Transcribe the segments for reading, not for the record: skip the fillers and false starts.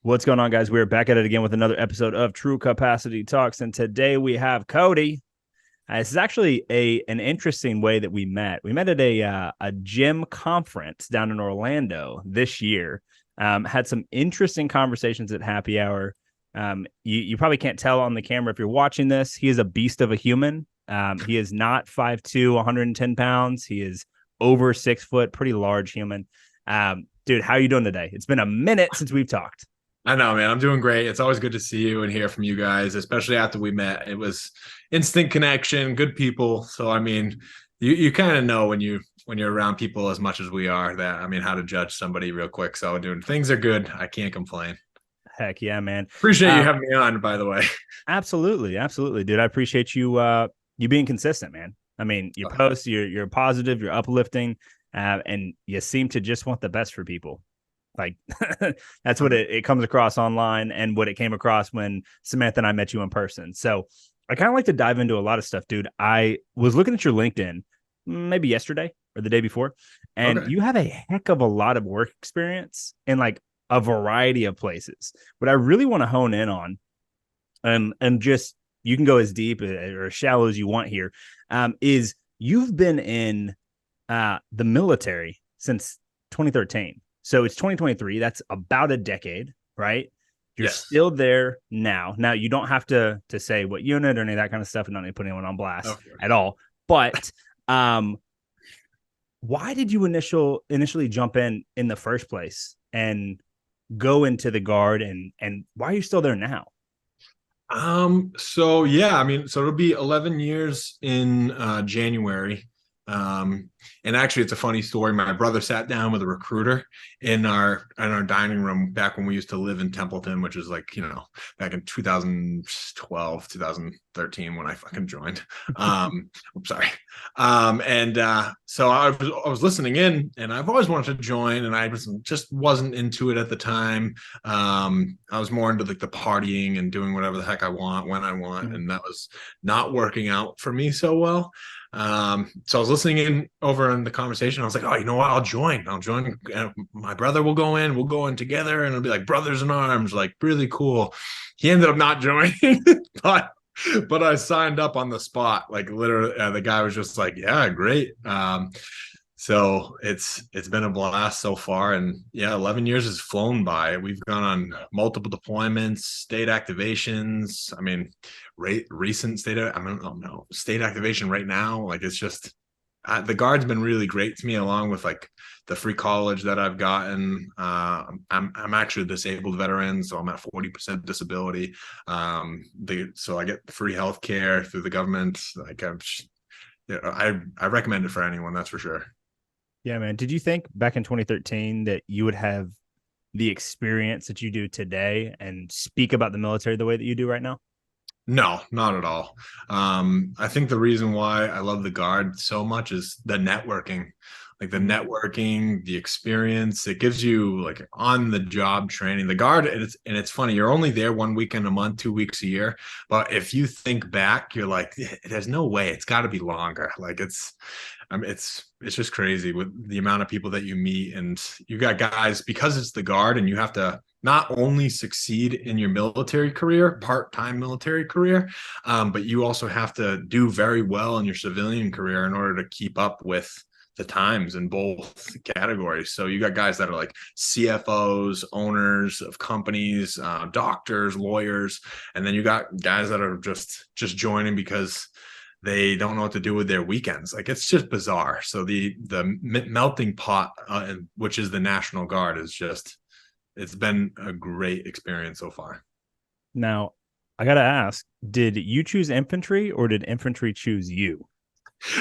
What's going on, guys? We're back at it again with another episode of True Capacity Talks, and today we have Cody. This is actually an interesting way that we met. We met at a gym conference down in Orlando this year. Had some interesting conversations at happy hour. You probably can't tell on the camera if you're watching this. He is a beast of a human. He is not 5'2", 110 pounds. He is over 6 foot, pretty large human. Dude, how are you doing today? It's been a minute since we've talked. I know, man. I'm doing great. It's always good to see you and hear from you guys, especially after we met. It was instant connection, good people. So I mean, you kind of know when you're around people as much as we are that how to judge somebody real quick. So dude, things are good. I can't complain. Heck yeah, man. Appreciate you having me on, by the way. Absolutely, dude. I appreciate you being consistent, man. I mean, you post, you're positive, you're uplifting, and you seem to just want the best for people. Like that's what it comes across online and what it came across when Samantha and I met you in person. So I kind of like to dive into a lot of stuff, dude. I was looking at your LinkedIn maybe yesterday or the day before, and you have a heck of a lot of work experience in like a variety of places. What I really want to hone in on, and just you can go as deep or as shallow as you want here, is you've been in the military since 2013. So it's 2023. That's about a decade, right? You're still there now. Now, you don't have to say what unit or any of that kind of stuff. And not need to put anyone on blast at all. But why did you initially jump in the first place and go into the guard? And why are you still there now? So it'll be 11 years in January. And actually it's a funny story. My brother sat down with a recruiter in our dining room back when we used to live in Templeton, which is like, back in 2012, 2013 when I fucking joined. I'm sorry. So I was listening in, and I've always wanted to join, and I just wasn't into it at the time. I was more into like the partying and doing whatever the heck I want when I want, and that was not working out for me so well. So I was listening in over in the conversation. I was like, oh, you know what? I'll join. My brother will go in. We'll go in together, and it'll be like brothers in arms, like really cool. He ended up not joining, but I signed up on the spot. Like literally, the guy was just like, yeah, great. So it's been a blast so far, and 11 years has flown by. We've gone on multiple deployments, state activations. I mean, recent state activation right now. Like it's just the guard's been really great to me, along with like the free college that I've gotten. I'm actually a disabled veteran, so I'm at 40% disability. So I get free health care through the government. Like I recommend it for anyone, that's for sure. Yeah, man. Did you think back in 2013 that you would have the experience that you do today and speak about the military the way that you do right now? No, not at all. I think the reason why I love the guard so much is the networking. Like the networking, the experience, it gives you like on the job training. The guard, and it's funny, you're only there 1 weekend a month, 2 weeks a year. But if you think back, you're like, there's no way, it's got to be longer. Like it's just crazy with the amount of people that you meet. And you got guys, because it's the guard, and you have to not only succeed in your military career, part-time military career, but you also have to do very well in your civilian career in order to keep up with the times in both categories. So you got guys that are like CFOs, owners of companies, doctors, lawyers, and then you got guys that are just joining because they don't know what to do with their weekends. Like it's just bizarre. So the melting pot, which is the National Guard, is just, it's been a great experience so far. Now, I got to ask, did you choose infantry or did infantry choose you?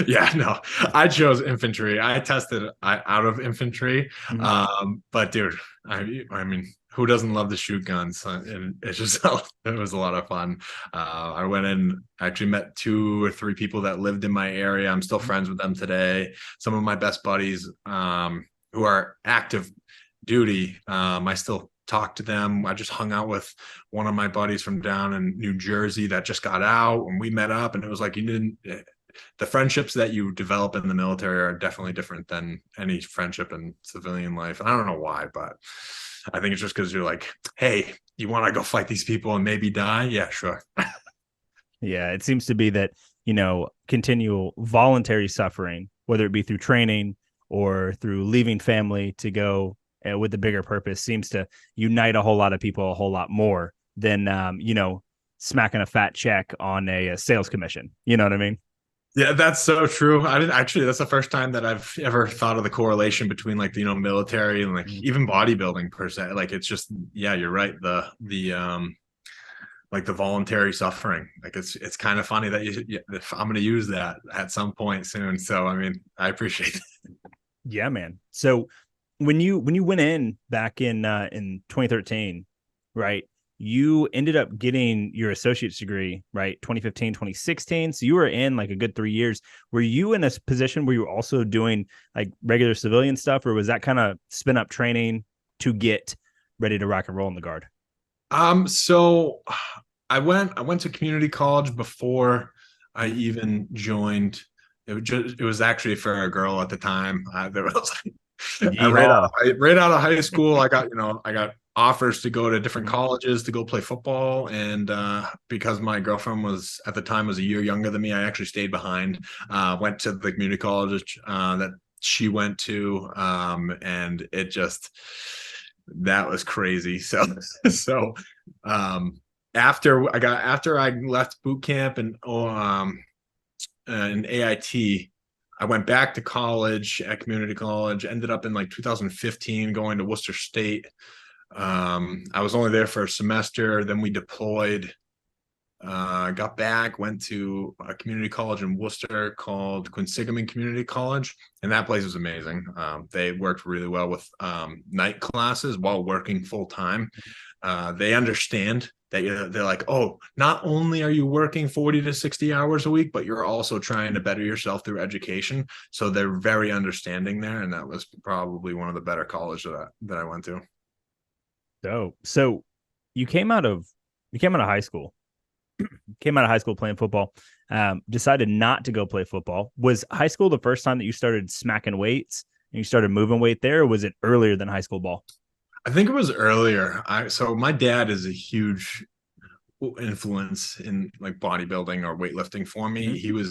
Yeah, no, I chose infantry. I tested out of infantry. But dude, I mean, who doesn't love to shoot guns? And it's just, it was a lot of fun. I went in, actually met 2 or 3 people that lived in my area. I'm still friends with them today. Some of my best buddies, who are active duty, I still talk to them. I just hung out with one of my buddies from down in New Jersey that just got out, and we met up, and it was like, the friendships that you develop in the military are definitely different than any friendship in civilian life. And I don't know why, but I think it's just because you're like, hey, you want to go fight these people and maybe die? Yeah, sure. Yeah, it seems to be that, continual voluntary suffering, whether it be through training or through leaving family to go with the bigger purpose, seems to unite a whole lot of people a whole lot more than, smacking a fat check on a sales commission. You know what I mean? Yeah, that's so true. I didn't actually, that's the first time that I've ever thought of the correlation between like, military and like even bodybuilding per se. Like it's just, yeah, you're right. The like the voluntary suffering. Like it's kind of funny that I'm going to use that at some point soon. So, I mean, I appreciate it. Yeah, man. So when you went in back in 2013, right? You ended up getting your associate's degree, right? 2015, 2016. So you were in like a good 3 years. Were you in a position where you were also doing like regular civilian stuff, or was that kind of spin up training to get ready to rock and roll in the guard? So I went to community college before I even joined. It was actually for a girl at the time. There was Yeehaw. right out of high school. I got offers to go to different colleges to go play football, and because my girlfriend was at the time was a year younger than me, I actually stayed behind. Went to the community college that she went to, and it just that was crazy. So so um after I left boot camp and in AIT, I went back to college at community college, ended up in like 2015 going to Worcester State. I was only there for a semester, then we deployed. Got back, went to a community college in Worcester called Quinsigamond Community College, and that place was amazing. They worked really well with night classes while working full time. They understand that they're like, oh, not only are you working 40 to 60 hours a week, but you're also trying to better yourself through education. So they're very understanding there, and that was probably one of the better colleges that I went to. So you came out of high school playing football, decided not to go play football. Was high school the first time that you started smacking weights and you started moving weight there, or was it earlier than high school ball? I think it was earlier. So my dad is a huge influence in like bodybuilding or weightlifting for me. Mm-hmm.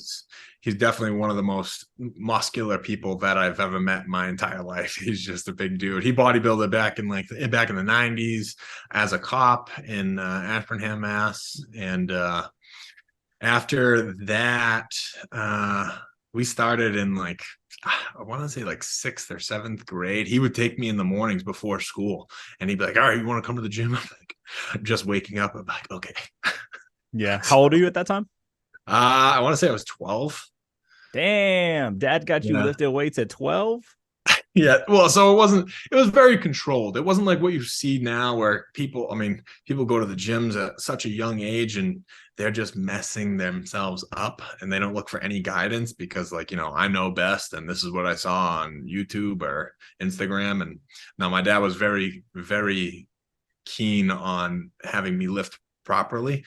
He's definitely one of the most muscular people that I've ever met in my entire life. He's just a big dude. He bodybuilded back in the 90s as a cop in Ashburnham, Mass. And after that, we started in like I want to say like sixth or seventh grade. He would take me in the mornings before school, and he'd be like, "All right, you want to come to the gym?" I'm like, just waking up. I'm like, okay. Yeah. How old are you at that time? I want to say I was 12. Damn, dad got you Yeah. lifting weights at 12? Yeah. Well, so it was very controlled. It wasn't like what you see now where people go to the gyms at such a young age and they're just messing themselves up and they don't look for any guidance because like, I know best and this is what I saw on YouTube or Instagram. And now my dad was very, very keen on having me lift properly.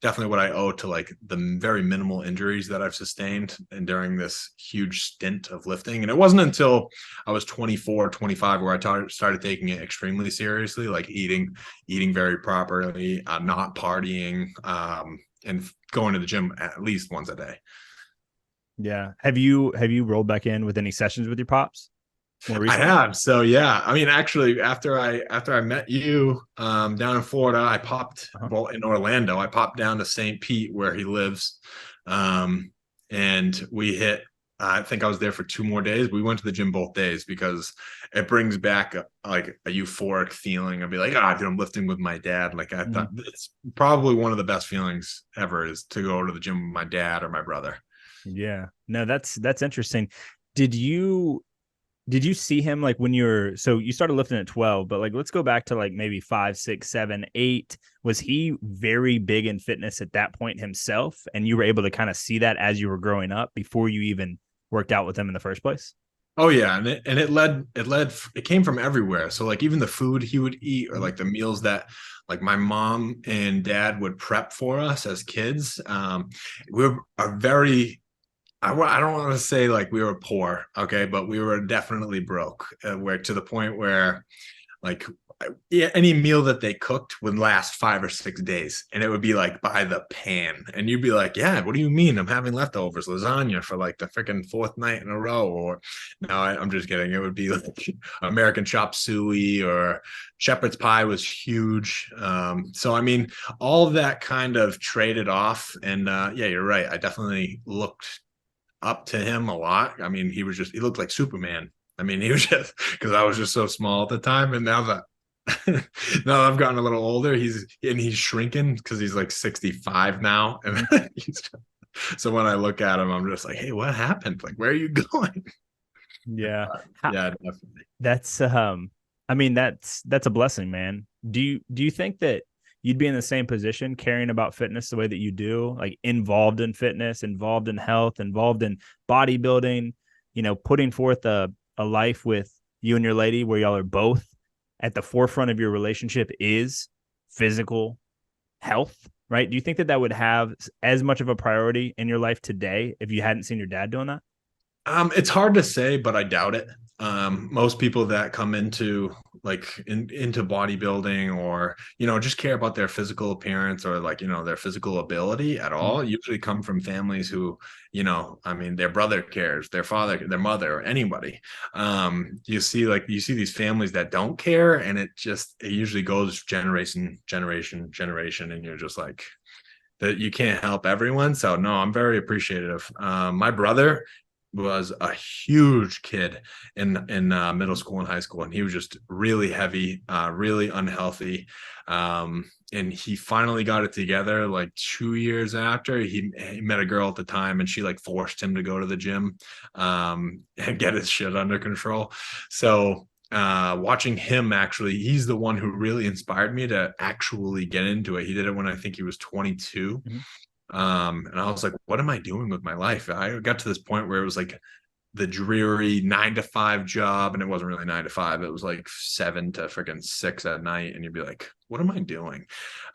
Definitely what I owe to like the very minimal injuries that I've sustained and during this huge stint of lifting. And it wasn't until I was 24, 25 where I started taking it extremely seriously, like eating very properly, not partying, and going to the gym at least once a day. Yeah. Have you rolled back in with any sessions with your pops more I recently? have. So yeah, I mean, actually, after I met you down in Florida, I popped well in Orlando. I popped down to St. Pete where he lives, and we hit. I think I was there for 2 more days. We went to the gym both days because it brings back like a euphoric feeling. I'd be like, dude, I'm lifting with my dad. Like I thought it's probably one of the best feelings ever is to go to the gym with my dad or my brother. Yeah. No, that's interesting. Did you did you see him like when so you started lifting at 12, but like let's go back to like maybe 5, 6, 7, 8. Was he very big in fitness at that point himself? And you were able to kind of see that as you were growing up before you even worked out with him in the first place? Oh yeah, and it came from everywhere. So like even the food he would eat or like the meals that like my mom and dad would prep for us as kids. We were a very I don't want to say like we were poor, okay, but we were definitely broke. Where to the point where like yeah, any meal that they cooked would last 5 or 6 days, and it would be like by the pan. And you'd be like, yeah, what do you mean? I'm having leftovers lasagna for like the freaking fourth night in a row. Or no, I'm just kidding. It would be like American chop suey, or shepherd's pie was huge. So I mean, all of that kind of traded off. And yeah, you're right. I definitely looked up to him a lot. I mean, he looked like Superman. I mean, he was just, because I was just so small at the time. And now that now that I've gotten a little older, he's shrinking because he's like 65 now. And so when I look at him, I'm just like, hey, what happened? Like, where are you going? Yeah. Yeah, definitely. That's I mean, that's a blessing, man. Do you think that you'd be in the same position caring about fitness the way that you do, like involved in fitness, involved in health, involved in bodybuilding, putting forth a life with you and your lady where y'all are both at the forefront of your relationship is physical health, right? Do you think that that would have as much of a priority in your life today if you hadn't seen your dad doing that? It's hard to say, but I doubt it. Most people that come into into bodybuilding, or just care about their physical appearance, or like their physical ability at all, usually come from families who, I mean, their brother cares, their father, their mother, or anybody. You see these families that don't care, and it usually goes generation, and you're just like, that you can't help everyone. So no, I'm very appreciative. My brother was a huge kid in middle school and high school, and he was just really heavy, really unhealthy. And he finally got it together like 2 years after he met a girl at the time, and she like forced him to go to the gym and get his shit under control. So watching him, actually, he's the one who really inspired me to actually get into it. He did it when I think he was 22. Mm-hmm. And I was like, what am I doing with my life? I got to this point where it was like the dreary 9 to 5 job, and it wasn't really 9 to 5. It was like 7 to 6 at night, and you'd be like, what am I doing?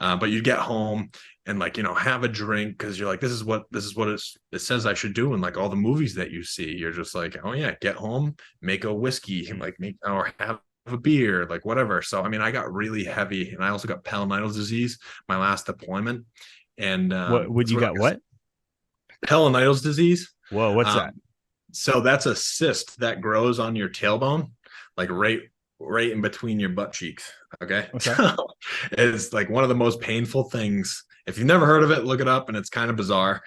But you'd get home and like have a drink, because you're like, this is what it says I should do, and like all the movies that you see, you're just like, oh yeah, get home, make a whiskey, and like make or have a beer, like whatever. So I mean, I got really heavy, and I also got Pell disease my last deployment. And What would you got? What? Pell disease. Whoa, what's that? So that's a cyst that grows on your tailbone, like right in between your butt cheeks. Okay. So it's like one of the most painful things. If you've never heard of it, look it up, and it's kind of bizarre.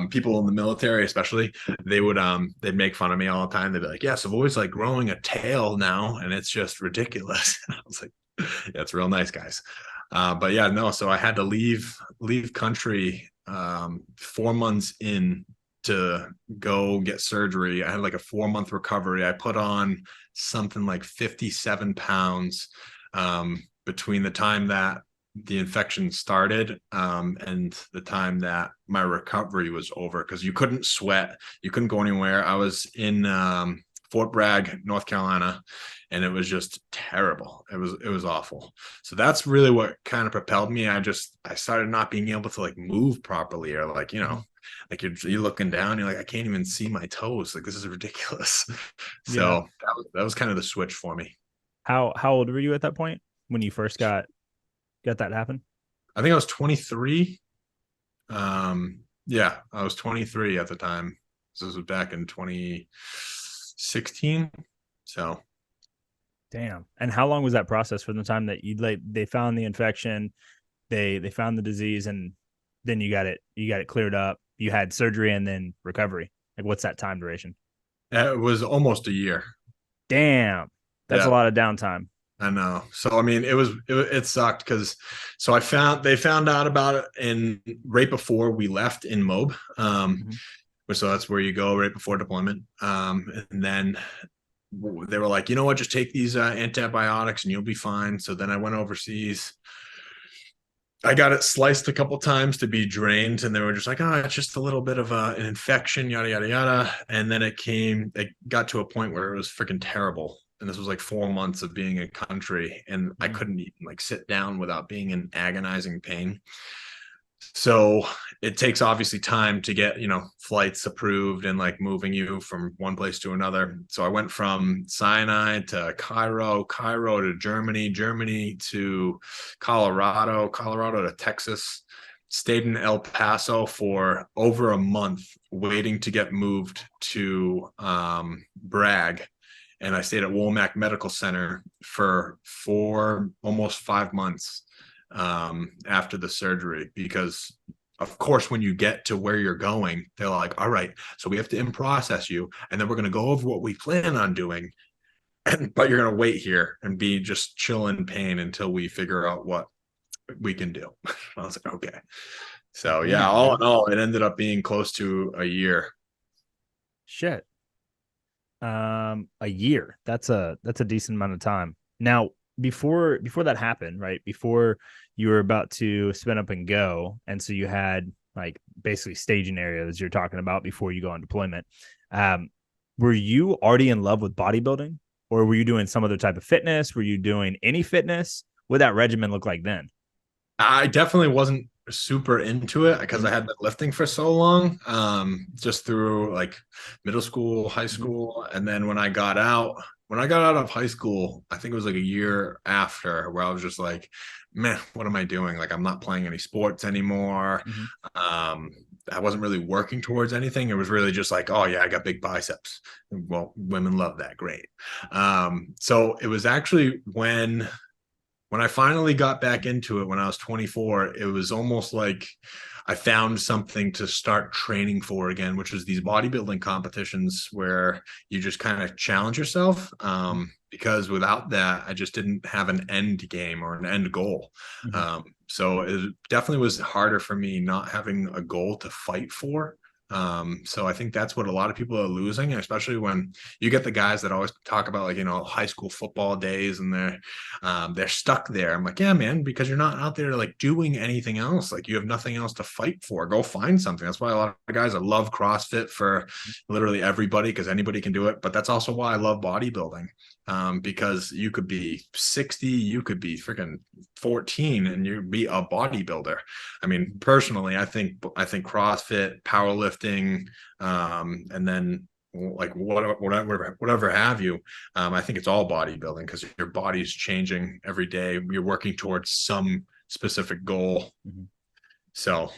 People in the military, especially, they'd make fun of me all the time. They'd be like, yeah, Savoy's like growing a tail now, and it's just ridiculous. And I was like, yeah, it's real nice, guys. But yeah, no, so I had to leave country 4 months in to go get surgery. I had like a 4-month recovery. I put on something like 57 pounds between the time that the infection started and the time that my recovery was over, because you couldn't sweat, you couldn't go anywhere. I was in Fort Bragg, North Carolina, and it was just terrible. It was awful. So that's really what kind of propelled me. I started not being able to like move properly, or like like you're looking down, you're like, I can't even see my toes, like this is ridiculous. So that was kind of the switch for me. How old were you at that point when you first got that happen? I think I was 23. Yeah, I was 23 at the time. So this was back in 2016. So damn. And how long was that process from the time that they found the infection, they found the disease, and then you got it cleared up, you had surgery, and then recovery? Like, what's that time duration? it was almost a year. Damn. That's a lot of downtime. I know. So I mean, it sucked, because they found out about it right before we left in Moab. So that's where you go right before deployment. And then they were like, you know what, just take these antibiotics and you'll be fine. So then I went overseas. I got it sliced a couple times to be drained, and they were just like, oh, it's just a little bit of an infection, yada, yada, yada. And then it got to a point where it was freaking terrible. And this was like 4 months of being in country, and I couldn't even like sit down without being in agonizing pain. So it takes obviously time to get, flights approved and like moving you from one place to another. So I went from Sinai to Cairo to Germany, Germany to Colorado, Colorado to Texas. Stayed in El Paso for over a month waiting to get moved to Bragg. And I stayed at Womack Medical Center for almost 5 months after the surgery, because of course when you get to where you're going, they're like, all right, so we have to in process you, and then we're going to go over what we plan on doing, but you're going to wait here and be just chill in pain until we figure out what we can do. I was like, okay. So yeah, all in all, it ended up being close to a year. Shit. A year. That's a decent amount of time. Now, before that happened, right? Before you were about to spin up and go, and so you had like basically staging areas you're talking about before you go on deployment. Were you already in love with bodybuilding, or were you doing some other type of fitness? Were you doing any fitness? What that regimen look like then? I definitely wasn't super into it because I had been lifting for so long, just through like middle school, high school. And then when I got out of high school, I think it was like a year after, where I was just like, man, what am I doing? Like, I'm not playing any sports anymore. I wasn't really working towards anything. It was really just like, oh yeah, I got big biceps. Well, women love that. Great. So it was actually when I finally got back into it when I was 24, it was almost like I found something to start training for again, which was these bodybuilding competitions where you just kind of challenge yourself. Because without that, I just didn't have an end game or an end goal. So it definitely was harder for me not having a goal to fight for. So I think that's what a lot of people are losing, especially when you get the guys that always talk about, like, high school football days, and they're stuck there. I'm like, yeah, man, because you're not out there like doing anything else. Like, you have nothing else to fight for. Go find something. That's why a lot of guys, I love CrossFit for literally everybody, because anybody can do it. But that's also why I love bodybuilding. Because you could be 60, you could be freaking 14, and you'd be a bodybuilder. I mean, personally, I think CrossFit, powerlifting, and then like whatever have you. I think it's all bodybuilding, because your body's changing every day. You're working towards some specific goal. So,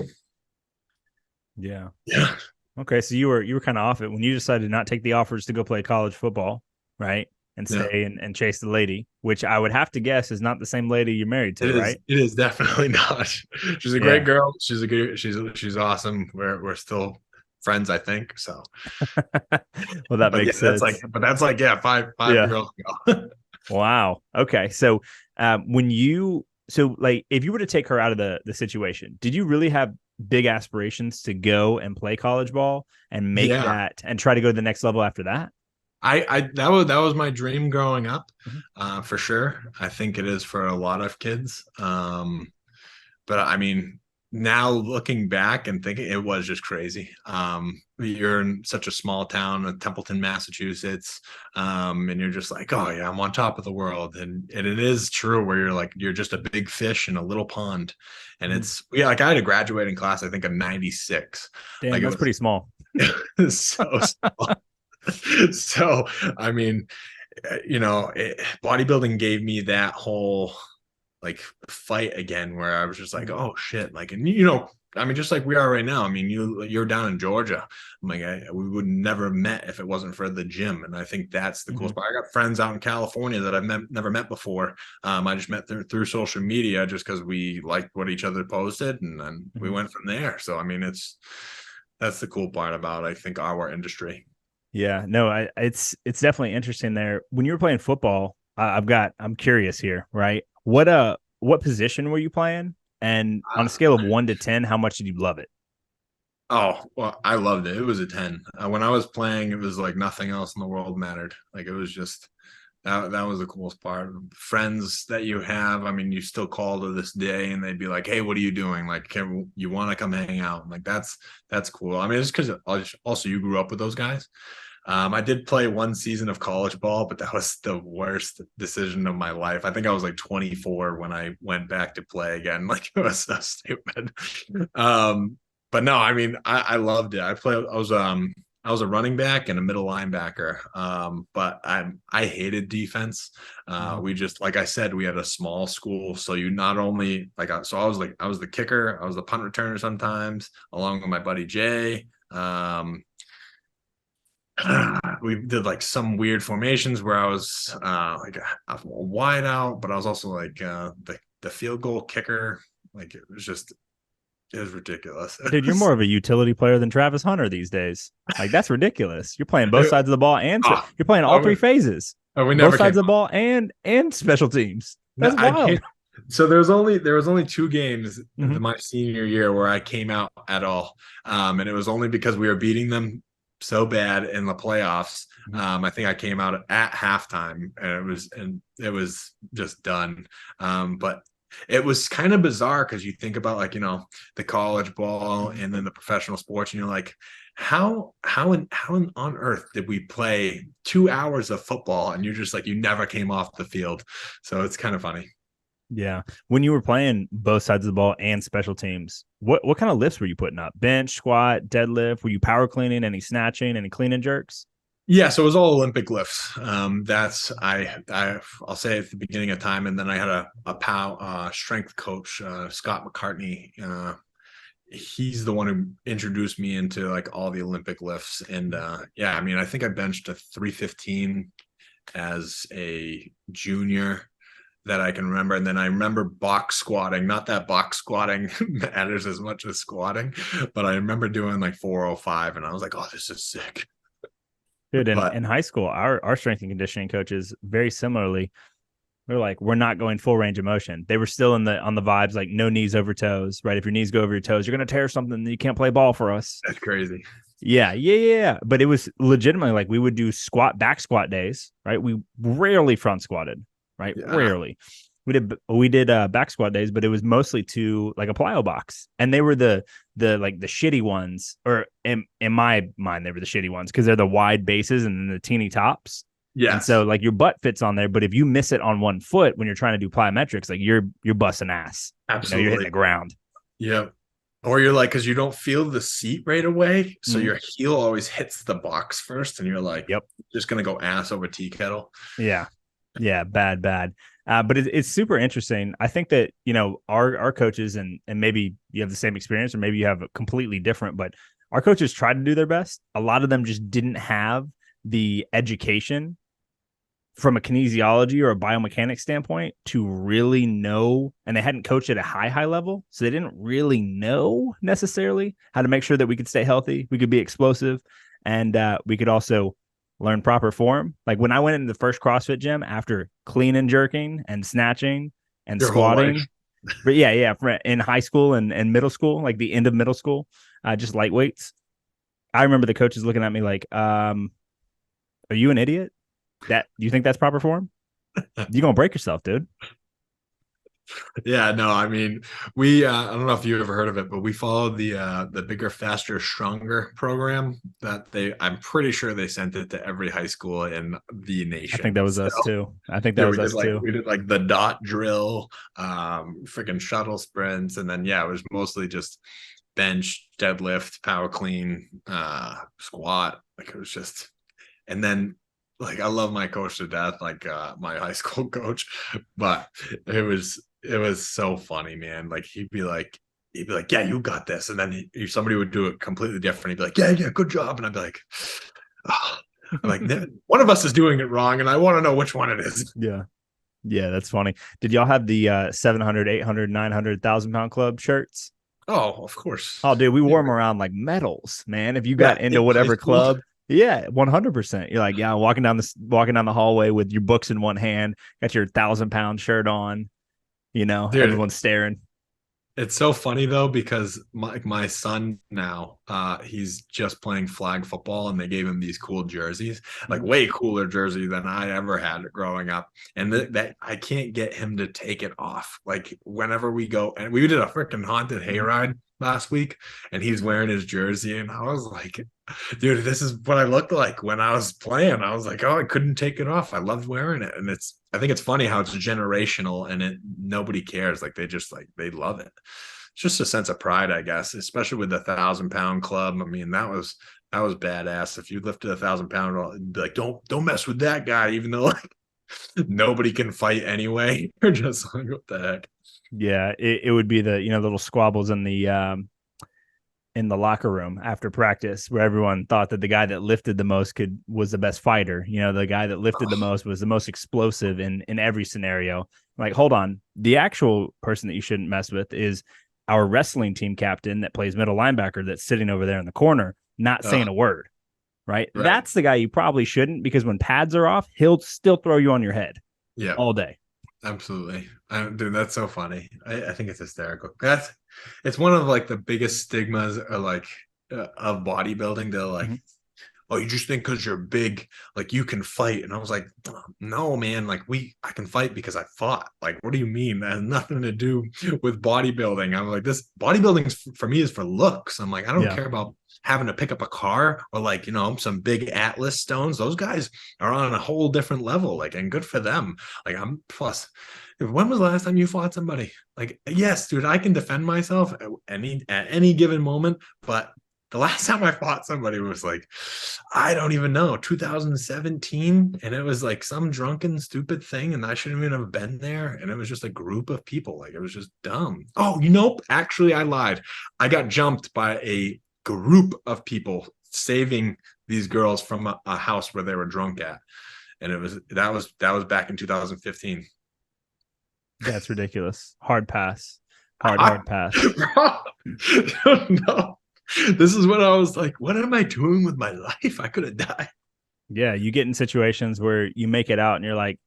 yeah. Yeah. Okay, so you were kind of off it when you decided to not take the offers to go play college football, right? And stay and chase the lady, which I would have to guess is not the same lady you're married to, right? It is definitely not. She's a great girl. She's awesome. We're still friends, I think. So, well, that makes sense. That's like, yeah, five girls ago. Wow. Okay. So, like, if you were to take her out of the situation, did you really have big aspirations to go and play college ball and make that and try to go to the next level after that? That was my dream growing up, for sure. I think it is for a lot of kids. But I mean, now looking back and thinking, it was just crazy. You're in such a small town in Templeton, Massachusetts, and you're just like, oh yeah, I'm on top of the world, and it is true, where you're like, you're just a big fish in a little pond, and it's like I had a graduating class, I think, of 96. Damn, like, that's pretty small. So small. So, I mean, bodybuilding gave me that whole like fight again, where I was just like, oh shit, like, and I mean, just like we are right now. I mean, you're down in Georgia. I'm like, we would never have met if it wasn't for the gym, and I think that's the coolest part. I got friends out in California that I've never met before. I just met through social media, just because we liked what each other posted, and then we went from there. So, I mean, that's the cool part about, I think, our industry. Yeah, no, it's definitely interesting there. When you were playing football, I'm curious here, right? What position were you playing? And on a scale of 1 to 10, how much did you love it? Oh, well, I loved it. It was a 10. When I was playing, it was like nothing else in the world mattered. Like, it was just that was the coolest part. Friends that you have, I mean, you still call to this day, and they'd be like, "Hey, what are you doing? Like, you want to come hang out?" Like, that's cool. I mean, it's because also you grew up with those guys. I did play one season of college ball, but that was the worst decision of my life. I think I was like 24 when I went back to play again. Like it was so stupid. But no, I mean, I loved it. I was a running back and a middle linebacker. But I hated defense. We just, like I said, we had a small school. So you not only so I was the kicker, I was the punt returner sometimes, along with my buddy Jay. We did like some weird formations where I was like a wide out, but I was also like the field goal kicker. Like it was ridiculous. Dude, you're more of a utility player than Travis Hunter these days. Like that's ridiculous. You're playing both sides of the ball and you're playing all three phases. We both sides of the ball and special teams. That's wild. So there was only 2 games my senior year where I came out at all. And it was only because we were beating them so bad in the playoffs. I think I came out at halftime and it was just done. But it was kind of bizarre because you think about like, the college ball and then the professional sports, and you're like, how on earth did we play 2 hours of football and you're just like, you never came off the field? So it's kind of funny. Yeah. When you were playing both sides of the ball and special teams, what kind of lifts were you putting up? Bench, squat, deadlift? Were you power cleaning, any snatching, any clean and jerks? Yeah, so it was all Olympic lifts. That's I'll say at the beginning of time, and then I had a strength coach, Scott McCartney. He's the one who introduced me into like all the Olympic lifts, and I mean, I think I benched a 315 as a junior that I can remember. And then I remember box squatting, not that box squatting matters as much as squatting, but I remember doing like 405 and I was like, oh, this is sick. Dude, in high school, our strength and conditioning coaches very similarly, they're like, we're not going full range of motion. They were still on the vibes, like no knees over toes, right? If your knees go over your toes, you're going to tear something. You can't play ball for us. That's crazy. Yeah. But it was legitimately like we would do back squat days, right? We rarely front squatted. Right. Yeah. Rarely. We did back squat days, but it was mostly to like a plyo box. And they were the shitty ones, or in my mind, they were the shitty ones because they're the wide bases and then the teeny tops. Yeah. And so like your butt fits on there, but if you miss it on one foot when you're trying to do plyometrics, like you're busting ass. Absolutely. You're hitting the ground. Yeah. Or you're like, because you don't feel the seat right away. So your heel always hits the box first. And you're like, yep, just going to go ass over tea kettle. Yeah. Yeah, bad. But it's super interesting. I think that, our coaches and maybe you have the same experience or maybe you have a completely different, but our coaches tried to do their best. A lot of them just didn't have the education from a kinesiology or a biomechanics standpoint to really know, and they hadn't coached at a high level. So they didn't really know necessarily how to make sure that we could stay healthy, we could be explosive, and we could also learn proper form. Like when I went into the first CrossFit gym after clean and jerking and snatching and squatting, but in high school and middle school, like the end of middle school, just light weights. I remember the coaches looking at me like, are you an idiot? That you think that's proper form? You're gonna break yourself, dude. Yeah, no, I mean, we I don't know if you ever heard of it, but we followed the Bigger, Faster, Stronger program that I'm pretty sure they sent it to every high school in the nation. I think that was us too. We did like the dot drill, freaking shuttle sprints, and then it was mostly just bench, deadlift, power clean, squat. Like it was just, and then like I love my coach to death, like my high school coach, but it was so funny, man. Like he'd be like, yeah, you got this. And then somebody would do it completely different. He'd be like, yeah, good job. And I'd be like, oh. I'm like, one of us is doing it wrong. And I want to know which one it is. Yeah. Yeah. That's funny. Did y'all have the 700, 800, 900, 1,000-pound club shirts? Oh, of course. Oh, dude, we wore them around like medals, man. If you got into whatever club. Yeah, 100%. You're like, walking down the hallway with your books in one hand, got your 1,000-pound shirt on, dude, everyone's staring. It's so funny though, because my son now, he's just playing flag football and they gave him these cool jerseys, like way cooler jersey than I ever had growing up. And that I can't get him to take it off. Like whenever we go, and we did a freaking haunted hayride last week and he's wearing his jersey and I was like, Dude, this is what I looked like when I was playing. I was like, oh, I couldn't take it off. I loved wearing it. And I think it's funny how it's generational and nobody cares. Like they love it. It's just a sense of pride, I guess, especially with the 1,000 pound club. I mean, that was badass. If you lifted 1,000 pound, it'd be like, don't mess with that guy, even though like nobody can fight anyway. You're just like, what the heck? Yeah, it would be the little squabbles in the locker room after practice where everyone thought that the guy that lifted the most was the best fighter. The guy that lifted the most was the most explosive in every scenario. Like, hold on, the actual person that you shouldn't mess with is our wrestling team captain that plays middle linebacker that's sitting over there in the corner, not saying a word. Right? That's the guy you probably shouldn't, because when pads are off, he'll still throw you on your head. Yeah, all day. Absolutely. Dude, that's so funny. I think it's hysterical. It's one of like the biggest stigmas of bodybuilding. They're like, oh, you just think because you're big, like you can fight. And I was like, no, man, like I can fight because I fought. Like, what do you mean? That has nothing to do with bodybuilding. I'm like, this bodybuilding for me is for looks. I'm like, I don't care about having to pick up a car or like, some big Atlas stones. Those guys are on a whole different level. Like, and good for them. Like, plus, when was the last time you fought somebody? Like, yes, dude, I can defend myself at any given moment, but the last time I fought somebody was like, I don't even know, 2017. And it was like some drunken, stupid thing. And I shouldn't even have been there. And it was just a group of people. Like, it was just dumb. Oh, actually, I lied. I got jumped by a group of people saving these girls from a house where they were drunk at. And that was back in 2015. That's ridiculous. Hard pass. Hard pass. No. This is when I was like, what am I doing with my life? I could have died. Yeah, you get in situations where you make it out and you're like,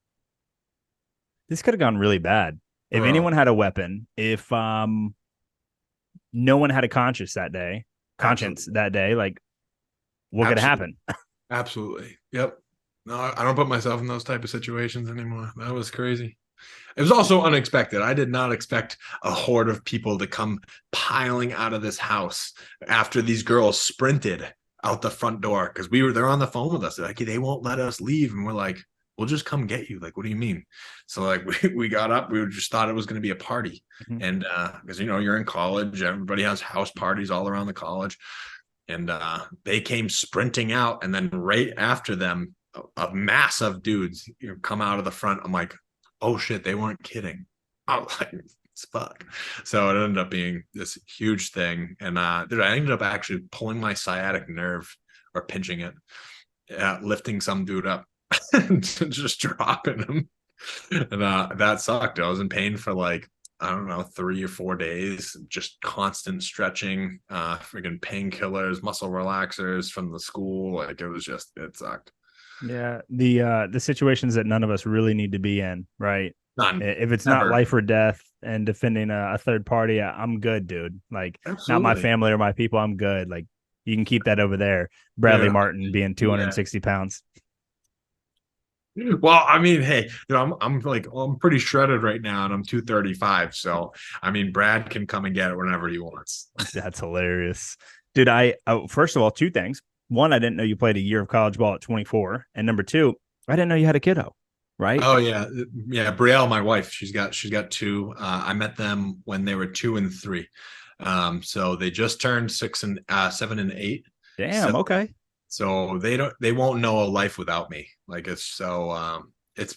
this could have gone really bad. If anyone had a weapon, if no one had a conscience that day, like, what could happen? Absolutely. Yep. No, I don't put myself in those type of situations anymore. That was crazy. It was also unexpected. I did not expect a horde of people to come piling out of this house after these girls sprinted out the front door, because they're on the phone with us. They're like, they won't let us leave. And we're like, we'll just come get you. Like, what do you mean? So like we got up, we just thought it was going to be a party. And because you're in college, everybody has house parties all around the college. And they came sprinting out, and then right after them, a mass of dudes come out of the front. I'm like, oh shit, they weren't kidding. I was like, it's fuck. So it ended up being this huge thing. And dude, I ended up actually pulling my sciatic nerve, or pinching it, lifting some dude up and just dropping him. And that sucked. I was in pain for like, I don't know, 3 or 4 days, just constant stretching, freaking painkillers, muscle relaxers from the school. Like, it sucked. Yeah, the situations that none of us really need to be in, right? None. If it's Never. not life or death and defending a third party, I'm good, dude. Like, Absolutely. not my family or my people, I'm good. Like, you can keep that over there. Bradley Martin being 260 pounds. Well, I mean, hey, I'm pretty shredded right now, and I'm 235. So, I mean, Brad can come and get it whenever he wants. That's hilarious, dude. First of all, two things. One, I didn't know you played a year of college ball at 24, and number two, I didn't know you had a kiddo. Right? Oh yeah, Brielle, my wife, she's got two. I met them when they were 2 and 3. So they just turned 6 and 7 and 8. Damn. Okay. So they won't know a life without me. Like, it's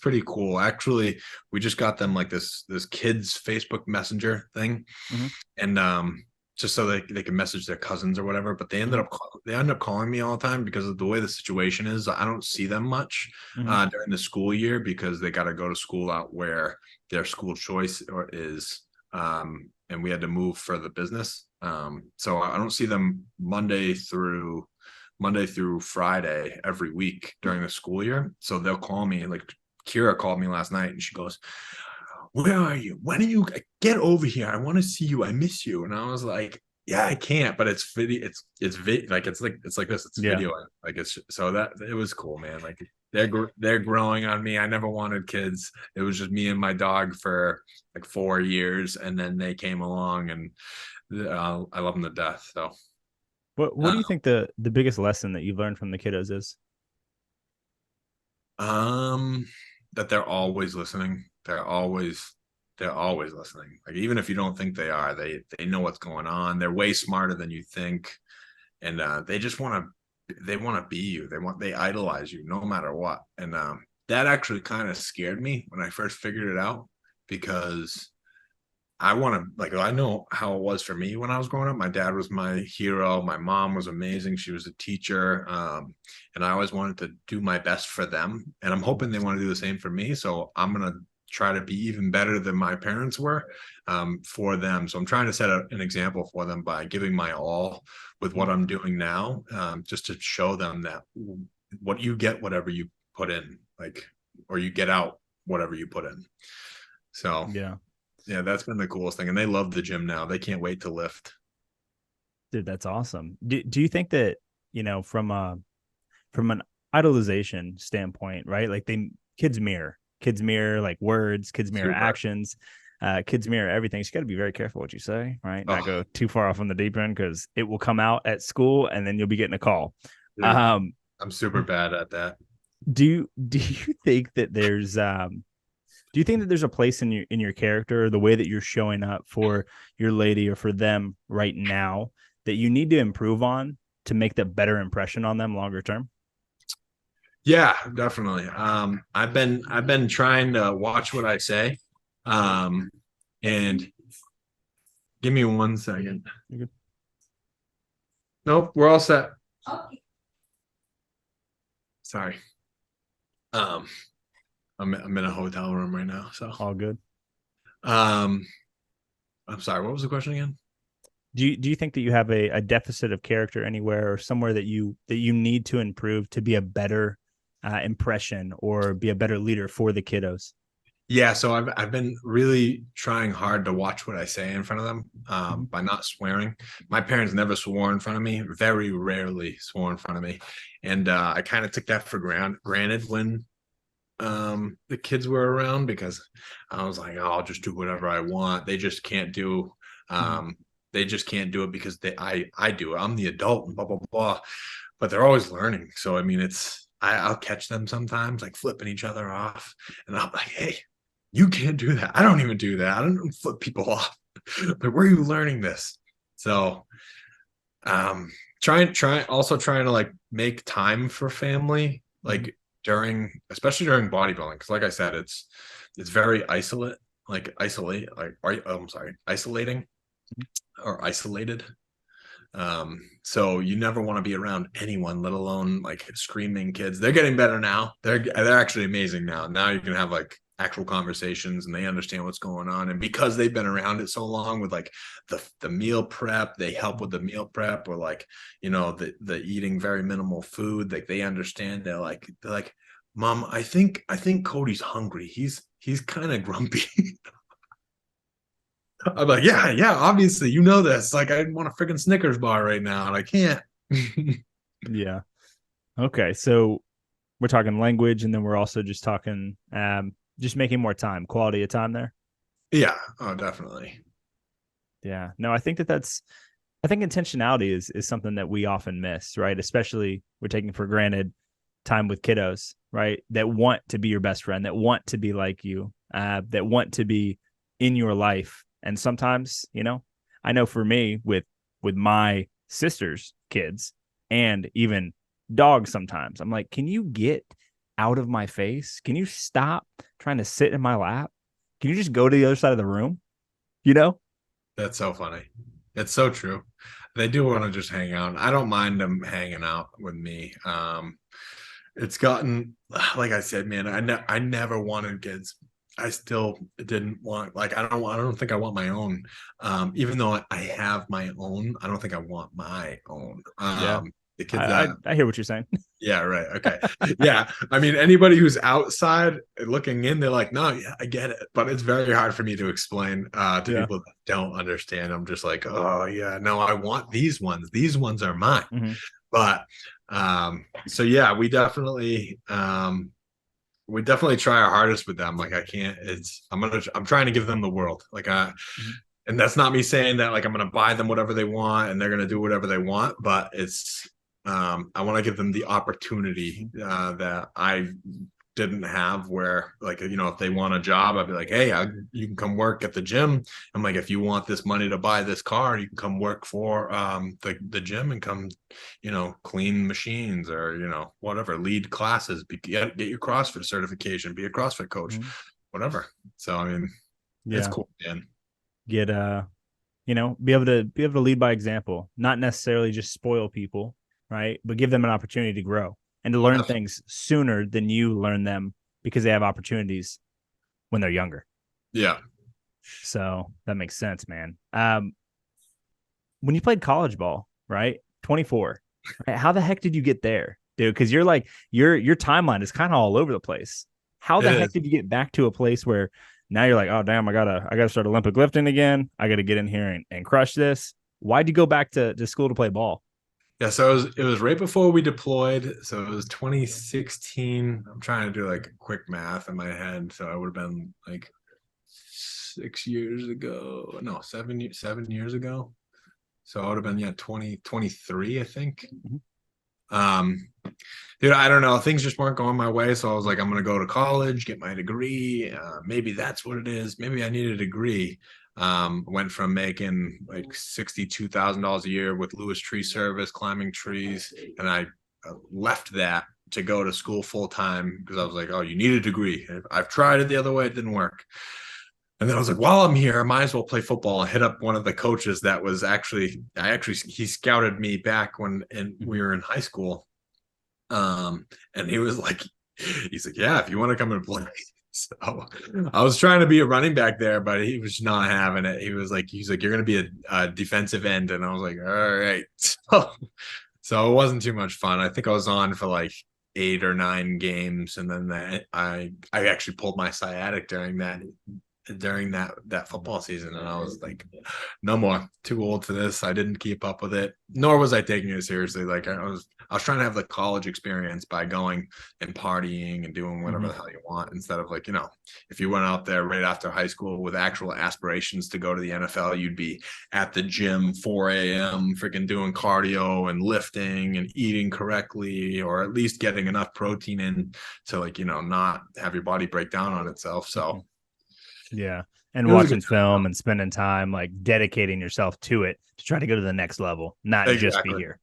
pretty cool. Actually, we just got them like this kids Facebook Messenger thing. And just so they can message their cousins or whatever. But they end up calling me all the time, because of the way the situation is. I don't see them much during the school year, because they got to go to school out where their school choice is. And we had to move for the business. So I don't see them Monday through Friday every week during the school year. So they'll call me. Like, Kira called me last night, and she goes, where are you? When are you? Get over here. I want to see you. I miss you. And I was like, yeah, I can't, but it's video. It's like this. It's video. Like, it's so that it was cool, man. Like, they're growing on me. I never wanted kids. It was just me and my dog for like 4 years, and then they came along, and I love them to death. So What do you think the biggest lesson that you've learned from the kiddos is? Um, that they're always listening. They're always listening. Like even if you don't think they are, they know what's going on. They're way smarter than you think, and they just want to be you. They idolize you no matter what. And that actually kind of scared me when I first figured it out because I want to like I know how it was for me when I was growing up. My dad was my hero. My mom was amazing. She was a teacher, and I always wanted to do my best for them. And I'm hoping they want to do the same for me. So I'm gonna try to be even better than my parents were for them. So I'm trying to set an example for them by giving my all with what I'm doing now, just to show them that what you get, whatever you put in, like, or you get out whatever you put in. So Yeah. yeah, that's been the coolest thing. And they love the gym now. They can't wait to lift. Dude, that's awesome. Do you think that, from an idolization standpoint, right? Like kids mirror like words, kids mirror Super. actions, kids mirror everything. So you got to be very careful what you say, right? Not go too far off on the deep end because it will come out at school and then you'll be getting a call. Dude, I'm super bad at that. Do you think that there's a place in your character, or the way that you're showing up for your lady or for them right now, that you need to improve on to make that better impression on them longer term? Yeah, definitely. I've been trying to watch what I say. And give me 1 second. Nope, we're all set. Sorry. Um, I'm in a hotel room right now, so All good. I'm sorry, what was the question again? Do you think that you have a deficit of character anywhere, or somewhere that you need to improve to be a better impression or be a better leader for the kiddos? Yeah, so I've been really trying hard to watch what I say in front of them, by not swearing. My parents never swore in front of me, very rarely swore in front of me, and I kind of took that for granted when the kids were around because I was like, oh, I'll just do whatever I want. They just can't do it because I do it. I'm the adult and blah blah blah. But they're always learning. So I mean, I'll catch them sometimes like flipping each other off, and I'm like, hey, you can't do that. I don't even do that. I don't flip people off. Like, where are you learning this? So trying to like make time for family, like especially during bodybuilding, because like I said, it's very isolating or isolated. So you never want to be around anyone, let alone like screaming kids. They're getting better now. They're actually amazing now. Now you can have like actual conversations and they understand what's going on. And because they've been around it so long with like the meal prep, they help with the meal prep, or like, the eating very minimal food. Like they understand. They're like, Mom, I think Cody's hungry. He's kind of grumpy. I'm like, yeah, obviously, this. Like, I want a freaking Snickers bar right now, and I can't. Yeah. Okay. So we're talking language, and then we're also just talking, just making more time, quality of time there. Yeah. Oh, definitely. Yeah. No, I think I think intentionality is something that we often miss, right? Especially we're taking for granted time with kiddos, right? That want to be your best friend, that want to be like you, that want to be in your life. And sometimes, I know for me with my sister's kids and even dogs, sometimes I'm like, can you get out of my face? Can you stop trying to sit in my lap? Can you just go to the other side of the room? You know? That's so funny. It's so true. They do want to just hang out. I don't mind them hanging out with me. It's gotten, like I said, man, I never wanted kids. I still didn't want, like, I don't think I want my own. Even though I have my own, I don't think I want my own. Yeah. The kids that I hear what you're saying. Yeah, right. Okay. Yeah. I mean, anybody who's outside looking in, they're like, no, yeah, I get it. But it's very hard for me to explain to Yeah. people that don't understand. I'm just like, oh yeah, no, I want these ones. These ones are mine. Mm-hmm. But so yeah, we definitely try our hardest with them. Like I can't, I'm trying to give them the world. Like And that's not me saying that like I'm going to buy them whatever they want and they're going to do whatever they want, but it's I want to give them the opportunity that I didn't have, where like, you know, if they want a job, I'd be like, hey, you can come work at the gym. I'm like, if you want this money to buy this car, you can come work for the gym and come, you know, clean machines or, you know, whatever, lead classes, get your CrossFit certification, be a CrossFit coach, whatever. So I mean, it's cool, man. Get you know, be able to lead by example, not necessarily just spoil people, right? But give them an opportunity to grow and to learn things sooner than you learn them, because they have opportunities when they're younger. Yeah. So that makes sense, man. When you played college ball, right? 24. Right? How the heck did you get there, dude? Because you're like your timeline is kind of all over the place. How the heck did you get back to a place where now you're like, oh damn, I gotta start Olympic lifting again. I gotta get in here and crush this. Why'd you go back to school to play ball? Yeah, so it was right before we deployed. So it was 2016. I'm trying to do like quick math in my head. So I would have been like 6 years ago. No, 7 years ago. So I would have been 2023, I think. Dude, I don't know. Things just weren't going my way. So I was like, I'm gonna go to college, get my degree. Maybe that's what it is. Maybe I need a degree. Went from making like $62,000 a year with Lewis Tree Service, climbing trees, and I left that to go to school full time because I was like, oh, you need a degree. I've tried it the other way, it didn't work. And then I was like, while I'm here, I might as well play football. I hit up one of the coaches that was he scouted me back when we were in high school. And he's like, yeah, if you want to come and play. So I was trying to be a running back there, but he was not having it. He's like, you're going to be a defensive end. And I was like, all right. So it wasn't too much fun. I think I was on for like 8 or 9 games. And then I actually pulled my sciatic during that football season, and I was like, no more, too old for this. I didn't keep up with it, nor was I taking it seriously. Like I was trying to have the college experience by going and partying and doing whatever the hell you want, instead of like, you know, if you went out there right after high school with actual aspirations to go to the NFL, you'd be at the gym 4 a.m. freaking doing cardio and lifting and eating correctly, or at least getting enough protein in to, like, you know, not have your body break down on itself. So yeah. And watching film and spending time, like dedicating yourself to it to try to go to the next level, not just be here.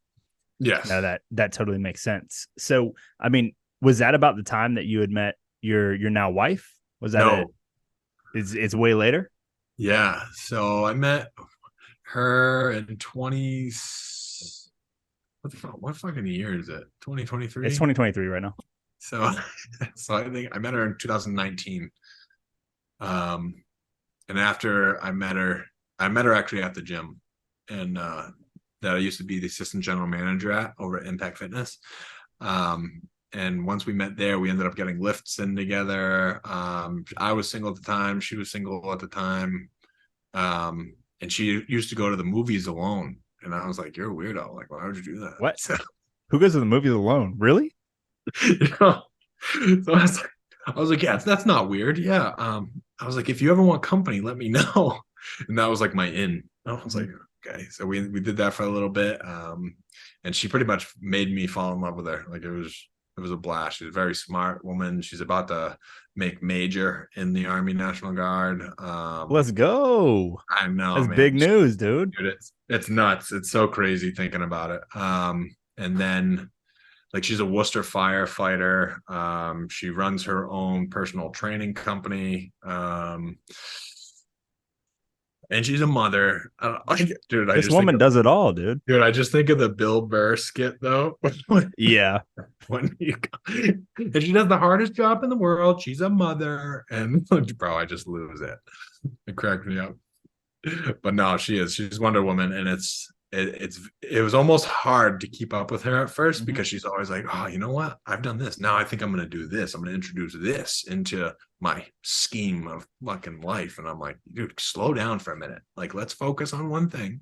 Yes. No, that totally makes sense. So, I mean, was that about the time that you had met your now wife? Was that it's way later? Yeah. So I met her in what fucking year is it? 2023? It's 2023 right now. So I think I met her in 2019. And after I met her actually at the gym, and that I used to be the assistant general manager at over at Impact Fitness. And once we met there, we ended up getting lifts in together. I was single at the time. She was single at the time. And she used to go to the movies alone. And I was like, you're a weirdo. Like, why would you do that? What? Who goes to the movies alone? Really? You know? So I was like, yeah, that's not weird. Yeah. I was like, if you ever want company, let me know. And that was like my in. I was like, okay. So we did that for a little bit. And she pretty much made me fall in love with her. Like it was a blast. She's a very smart woman. She's about to make major in the Army National Guard. Let's go. I know. That's big news, dude. It's nuts. It's so crazy thinking about it. And then, like, she's a Worcester firefighter. She runs her own personal training company. And she's a mother. Dude, this woman does it all, dude. Dude, I just think of the Bill Burr skit, though. Yeah. And she does the hardest job in the world. She's a mother. And, bro, I just lose it. It cracked me up. But no, she's Wonder Woman, and it was almost hard to keep up with her at first because she's always like, oh, you know what? I've done this. Now I think I'm going to do this. I'm going to introduce this into my scheme of fucking life. And I'm like, dude, slow down for a minute. Like, let's focus on one thing.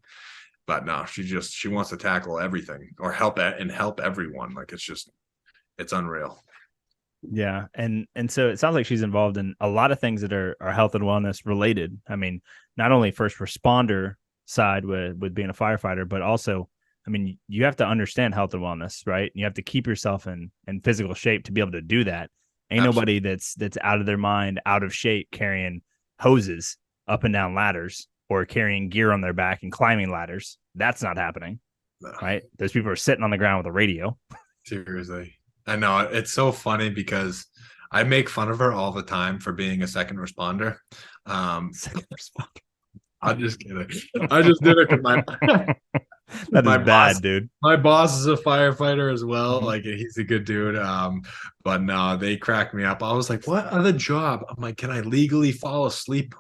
But no, she wants to tackle everything or help everyone. Like, it's unreal. Yeah. And so it sounds like she's involved in a lot of things that are health and wellness related. I mean, not only first responder side with being a firefighter, but also, I mean, you have to understand health and wellness, right? You have to keep yourself in physical shape to be able to do that. Ain't Absolutely. nobody that's out of their mind, out of shape, carrying hoses up and down ladders or carrying gear on their back and climbing ladders. That's not happening, No, right? Those people are sitting on the ground with a radio. seriously. I know it's so funny because I make fun of her all the time for being a second responder. Um, Second responder. I'm just kidding. I just did it because That is my boss bad, dude. my boss is a firefighter as well. Mhm. Like he's a good dude. But no, they cracked me up. I was like, what other job? I'm like, can I legally fall asleep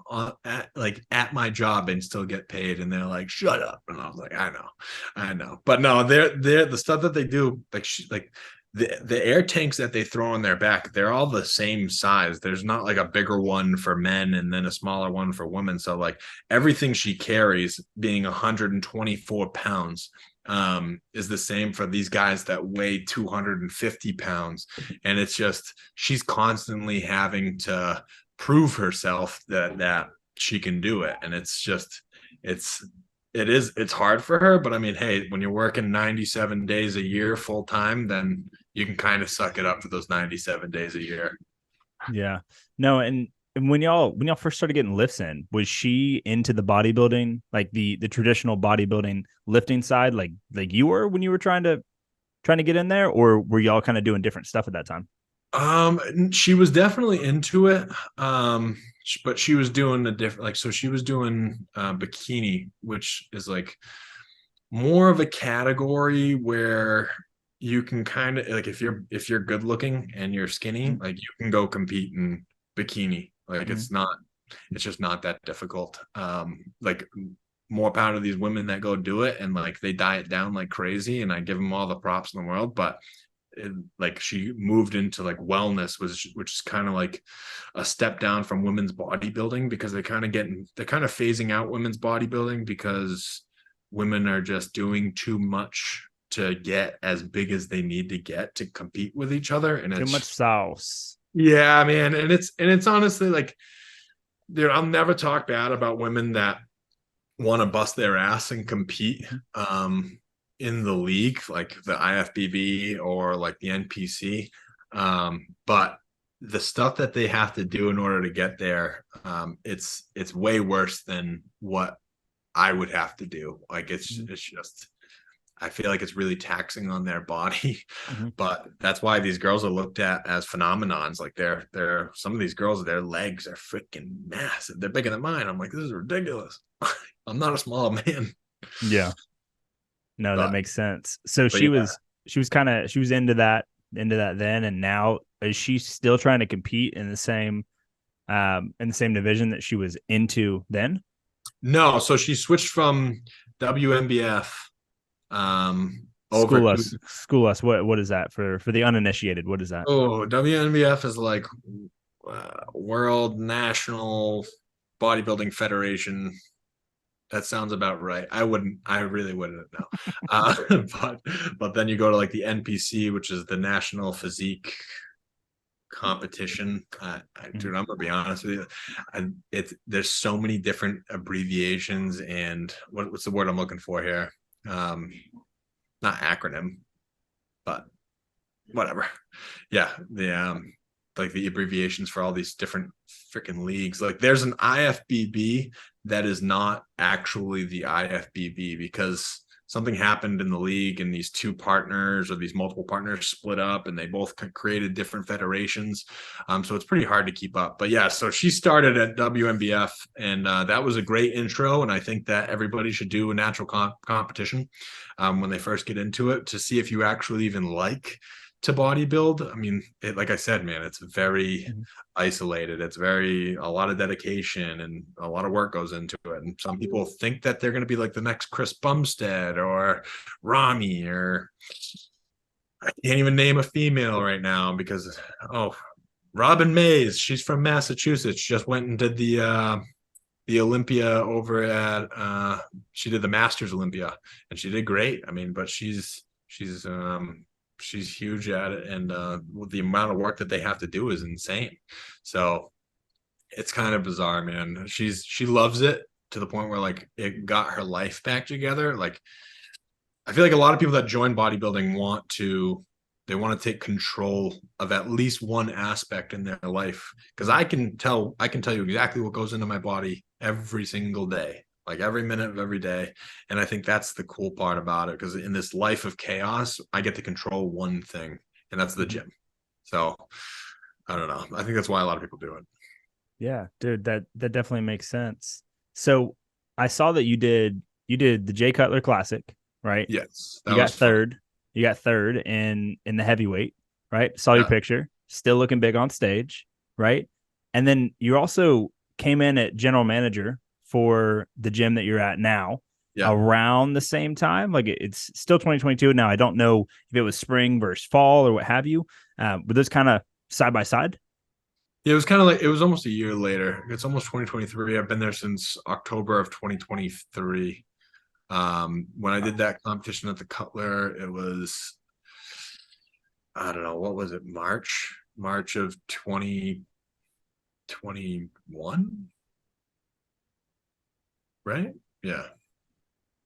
at my job and still get paid? And they're like, shut up. And I was like, I know. But no, they're the stuff that they do, like the air tanks that they throw on their back, they're all the same size. There's not like a bigger one for men and then a smaller one for women. So like everything she carries being 124 pounds is the same for these guys that weigh 250 pounds. And it's just, she's constantly having to prove herself that she can do it. And it's just, it's hard for her. But I mean, hey, when you're working 97 days a year full time, then you can kind of suck it up for those 97 days a year. Yeah. No, and when y'all first started getting lifts in, was she into the bodybuilding, like the traditional bodybuilding lifting side, like you were when you were trying to get in there, or were y'all kind of doing different stuff at that time? She was definitely into it. But she was doing a different, like, so she was doing bikini, which is like more of a category where you can kind of like if you're good looking and you're skinny, Mm-hmm. like you can go compete in bikini. Like Mm-hmm. it's just not that difficult. Like more power to these women that go do it and like they diet down like crazy, and I give them all the props in the world. But like she moved into like wellness, which is kind of like a step down from women's bodybuilding, because they're kind of phasing out women's bodybuilding because women are just doing too much to get as big as they need to get to compete with each other. And Too much it's, sauce. yeah, man. And it's honestly like, dude, I'll never talk bad about women that want to bust their ass and compete in the league, like the IFBB or like the NPC. But the stuff that they have to do in order to get there, it's way worse than what I would have to do. Like Mm-hmm. it's just, I feel like it's really taxing on their body. Mm-hmm. But that's why these girls are looked at as phenomenons. Like they're some of these girls, their legs are freaking massive. They're bigger than mine. I'm like, this is ridiculous. I'm not a small man. Yeah. No, that But makes sense. So but yeah. she was into that then, and now is she still trying to compete in the same division that she was into then? No, so she switched from WMBF over to, School us. What is that for the uninitiated? What is that? oh, WMBF is like World National Bodybuilding Federation. That sounds about right. I really wouldn't know. Uh, but but then you go to like the NPC, which is the National Physique Competition. Mhm. Dude, I'm gonna be honest with you. There's so many different abbreviations and what's the word I'm looking for here? Um, Not acronym, but whatever. Yeah, the like the abbreviations for all these different freaking leagues. Like there's an IFBB that is not actually the IFBB because something happened in the league and these two partners or these multiple partners split up and they both created different federations. So it's pretty hard to keep up. But yeah, so she started at WMBF and that was a great intro. And I think that everybody should do a natural competition when they first get into it to see if you actually even like to bodybuild. I mean, like I said, man, it's very Mhm. isolated. It's very a lot of dedication and a lot of work goes into it. And some people think that they're going to be like the next Chris Bumstead or Rami or I can't even name a female right now because oh, Robin Mays, she's from Massachusetts, just went and did the Olympia over at she did the Masters Olympia and she did great. I mean, but she's she's huge at it, and the amount of work that they have to do is insane. So it's kind of bizarre, man. She loves it to the point where like it got her life back together. Like I feel like a lot of people that join bodybuilding want to take control of at least one aspect in their life. Because I can tell you exactly what goes into my body every single day, like every minute of every day. And I think that's the cool part about it. Because in this life of chaos, I get to control one thing, and that's the gym. So I don't know. I think that's why a lot of people do it. Yeah, dude, that definitely makes sense. So I saw that you did the Jay Cutler Classic, right? Yes, You that got was fun. third. You got third in the heavyweight, right? Saw your Yeah, picture, still looking big on stage, right? And then you also came in at general manager for the gym that you're at now yeah. around the same time. Like it's still 2022 now. I don't know if it was spring versus fall or what have you. But those kind of side by side. Yeah, it was kind of like it was almost a year later. It's almost 2023. I've been there since October of 2023. When I did that competition at the Cutler, it was, I don't know, what was it, March of 2021, right? Yeah.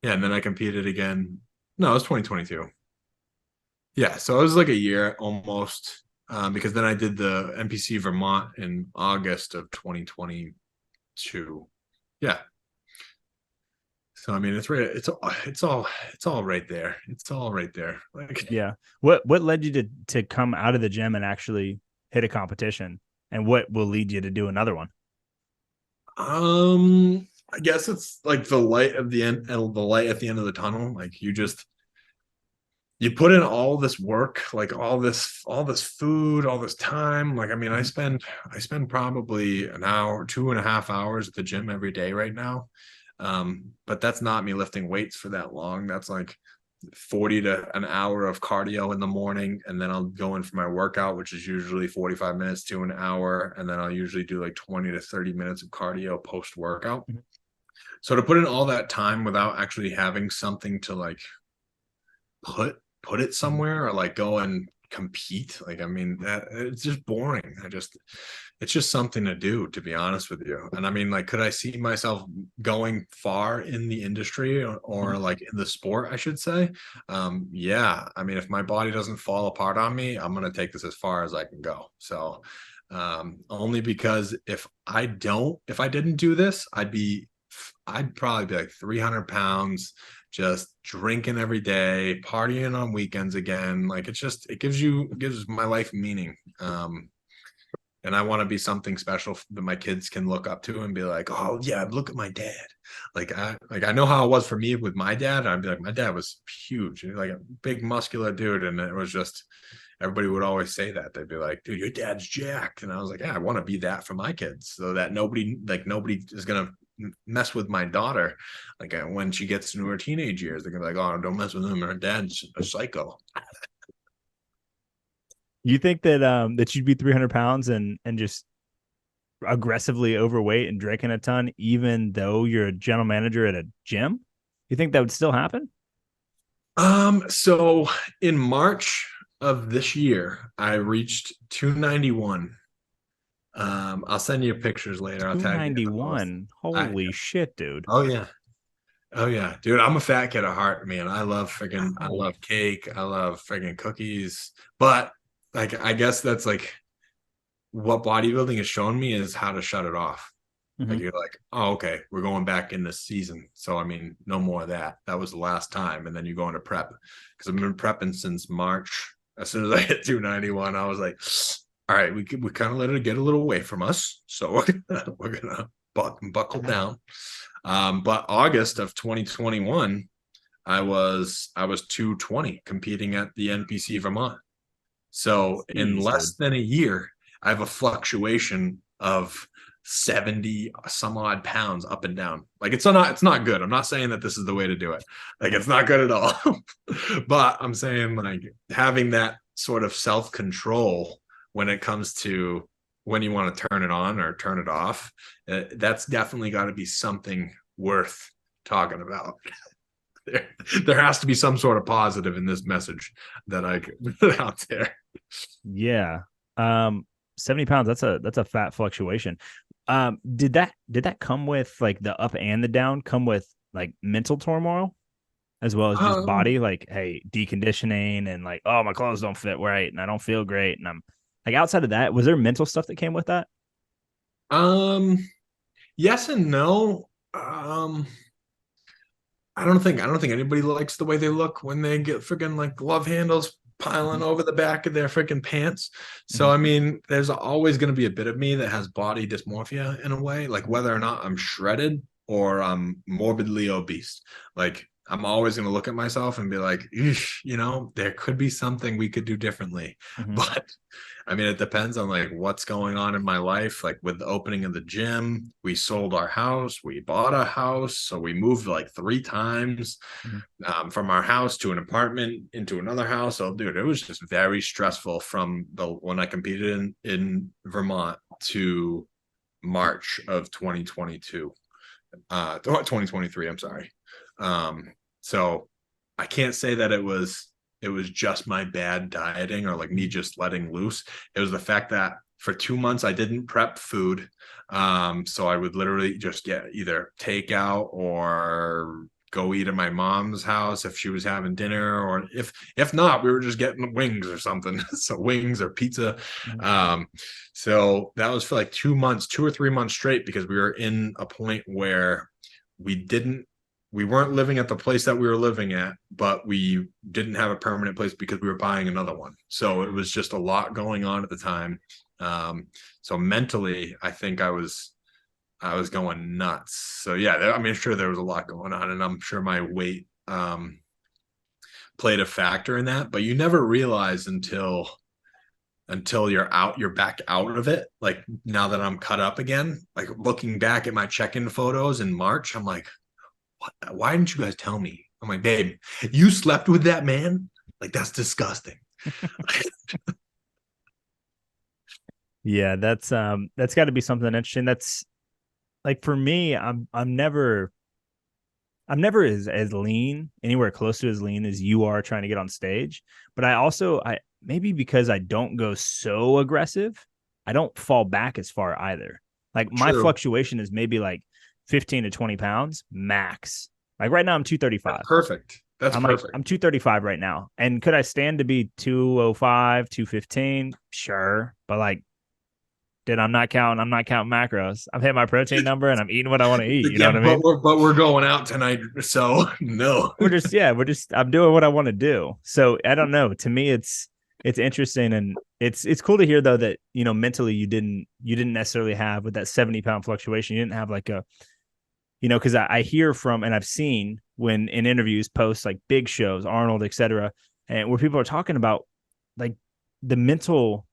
Yeah, and then I competed again. No, it was 2022. Yeah, so it was like a year almost, because then I did the NPC Vermont in August of 2022. Yeah. So I mean, it's all right there. It's all right there. Like, Yeah. What led you to come out of the gym and actually hit a competition? And what will lead you to do another one? I guess it's like the light of the end, the light at the end of the tunnel. Like you put in all this work, like all this food, all this time. Like, I mean, I spend probably an hour, 2.5 hours at the gym every day right now. But that's not me lifting weights for that long. That's like 40 to an hour of cardio in the morning, and then I'll go in for my workout, which is usually 45 minutes to an hour, and then I'll usually do like 20 to 30 minutes of cardio post workout. So to put in all that time without actually having something to like put it somewhere or like go and compete, like, I mean, that it's just boring. It's just something to do, to be honest with you. And I mean, like, could I see myself going far in the industry, or like in the sport, I should say? Yeah, I mean, if my body doesn't fall apart on me, I'm going to take this as far as I can go. So only because if I didn't do this, I'd probably be like 300 pounds, just drinking every day, partying on weekends again. Like, it gives my life meaning. And I want to be something special that my kids can look up to and be like, oh yeah, look at my dad. I know how it was for me with my dad. I'd be like, my dad was huge, like a big muscular dude. And it was just, everybody would always say that. They'd be like, dude, your dad's jacked. And I was like, yeah, I want to be that for my kids, so that nobody is going to mess with my daughter. Like, when she gets into her teenage years, they're gonna be like, oh, don't mess with him, her dad's a psycho. You think that that you'd be 300 pounds and just aggressively overweight and drinking a ton, even though you're a general manager at a gym? You think that would still happen? So in March of this year, I reached 291. I'll send you pictures later. I'll tag you in the post. 291. I Holy shit, dude. Oh yeah. Oh yeah, dude. I'm a fat kid at heart, man. I Wow. love cake. I love friggin' cookies. But like, I guess that's like what bodybuilding has shown me is how to shut it off. Like, Mm-hmm. you're like, oh, okay, we're going back in this season. So I mean, no more of that. That was the last time. And then you go into prep. Because I've been prepping since March. As soon as I hit 291, I was like, all right, we kind of let it get a little away from us. So we're gonna buckle down. But August of 2021, I was 220 competing at the NPC Vermont. So in Jeez, dude. less than a year, I have a fluctuation of 70 some odd pounds up and down. Like, it's not good. I'm not saying that this is the way to do it. Like, it's not good at all. But I'm saying, like, having that sort of self-control when it comes to when you want to turn it on or turn it off, that's definitely got to be something worth talking about. there has to be some sort of positive in this message that I could put out there. Yeah. 70 pounds, that's a fat fluctuation. Did that come with like the up and the down come with like mental turmoil as well as just body, like, hey, deconditioning and like, oh, my clothes don't fit right and I don't feel great. And I'm like, outside of that, was there mental stuff that came with that? Yes and no. I don't think anybody likes the way they look when they get freaking like glove handles piling over the back of their freaking pants. So I mean, there's always going to be a bit of me that has body dysmorphia in a way, like whether or not I'm shredded or I'm morbidly obese. Like I'm always going to look at myself and be like, there could be something we could do differently. Mm-hmm. But I mean, it depends on like what's going on in my life. Like with the opening of the gym, we sold our house, we bought a house. So we moved like 3 times from our house to an apartment into another house. So dude, it was just very stressful from when I competed in Vermont to March of 2022. 2023, I'm sorry. So I can't say that it was just my bad dieting or like me just letting loose. It was the fact that for 2 months I didn't prep food. So I would literally just get either takeout or go eat at my mom's house if she was having dinner, or if not, we were just getting wings or something. So wings or pizza. So that was for like 2 months, 2 or 3 months straight, because we were in a point where we weren't living at the place that we were living at, but we didn't have a permanent place because we were buying another one. So it was just a lot going on at the time. So mentally, I think I was going nuts. So yeah, I mean, sure, there was a lot going on, and I'm sure my weight played a factor in that, but you never realize until you're back out of it. Like now that I'm cut up again, like looking back at my check-in photos in March, I'm like, what? Why didn't you guys tell me? I'm like, babe, you slept with that man? Like, that's disgusting. Yeah, that's got to be something interesting. That's like, for me, I'm never as lean, anywhere close to as lean as you are trying to get on stage. But I maybe because I don't go so aggressive, I don't fall back as far either. Like my fluctuation is maybe like 15 to 20 pounds max. Like right now I'm 235. That's perfect. I'm perfect. I'm 235 right now. And could I stand to be 205, 215? Sure. But like, dude, I'm not counting macros. I've hit my protein number and I'm eating what I want to eat. You know what I mean? But we're going out tonight, so no. I'm doing what I want to do. So I don't know. To me, it's interesting, and it's cool to hear though that, mentally you didn't necessarily have, with that 70-pound fluctuation, you didn't have like a, because I hear from, and I've seen when in interviews, posts like big shows, Arnold, etc., and where people are talking about like the mental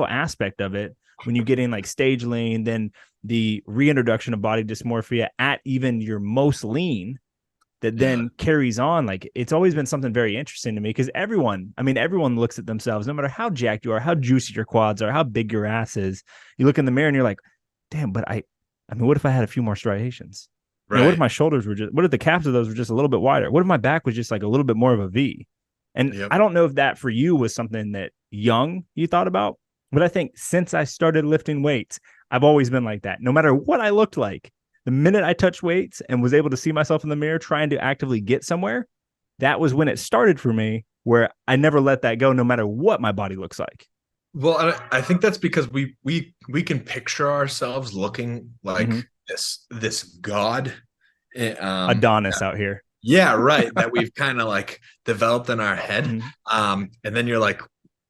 aspect of it when you get in like stage lean, then the reintroduction of body dysmorphia at even your most lean, that then carries on. Like, it's always been something very interesting to me, because everyone looks at themselves, no matter how jacked you are, how juicy your quads are, how big your ass is. You look in the mirror and you're like, damn, but I mean, what if I had a few more striations? Right. What if my shoulders what if the caps of those were just a little bit wider? What if my back was just like a little bit more of a V? And I don't know if that for you was something that young you thought about, but I think since I started lifting weights, I've always been like that. No matter what I looked like, the minute I touched weights and was able to see myself in the mirror trying to actively get somewhere, that was when it started for me, where I never let that go, no matter what my body looks like. Well, I think that's because we can picture ourselves looking like this god, Adonis out here. Yeah, right. That we've kind of like developed in our head. And then you're like,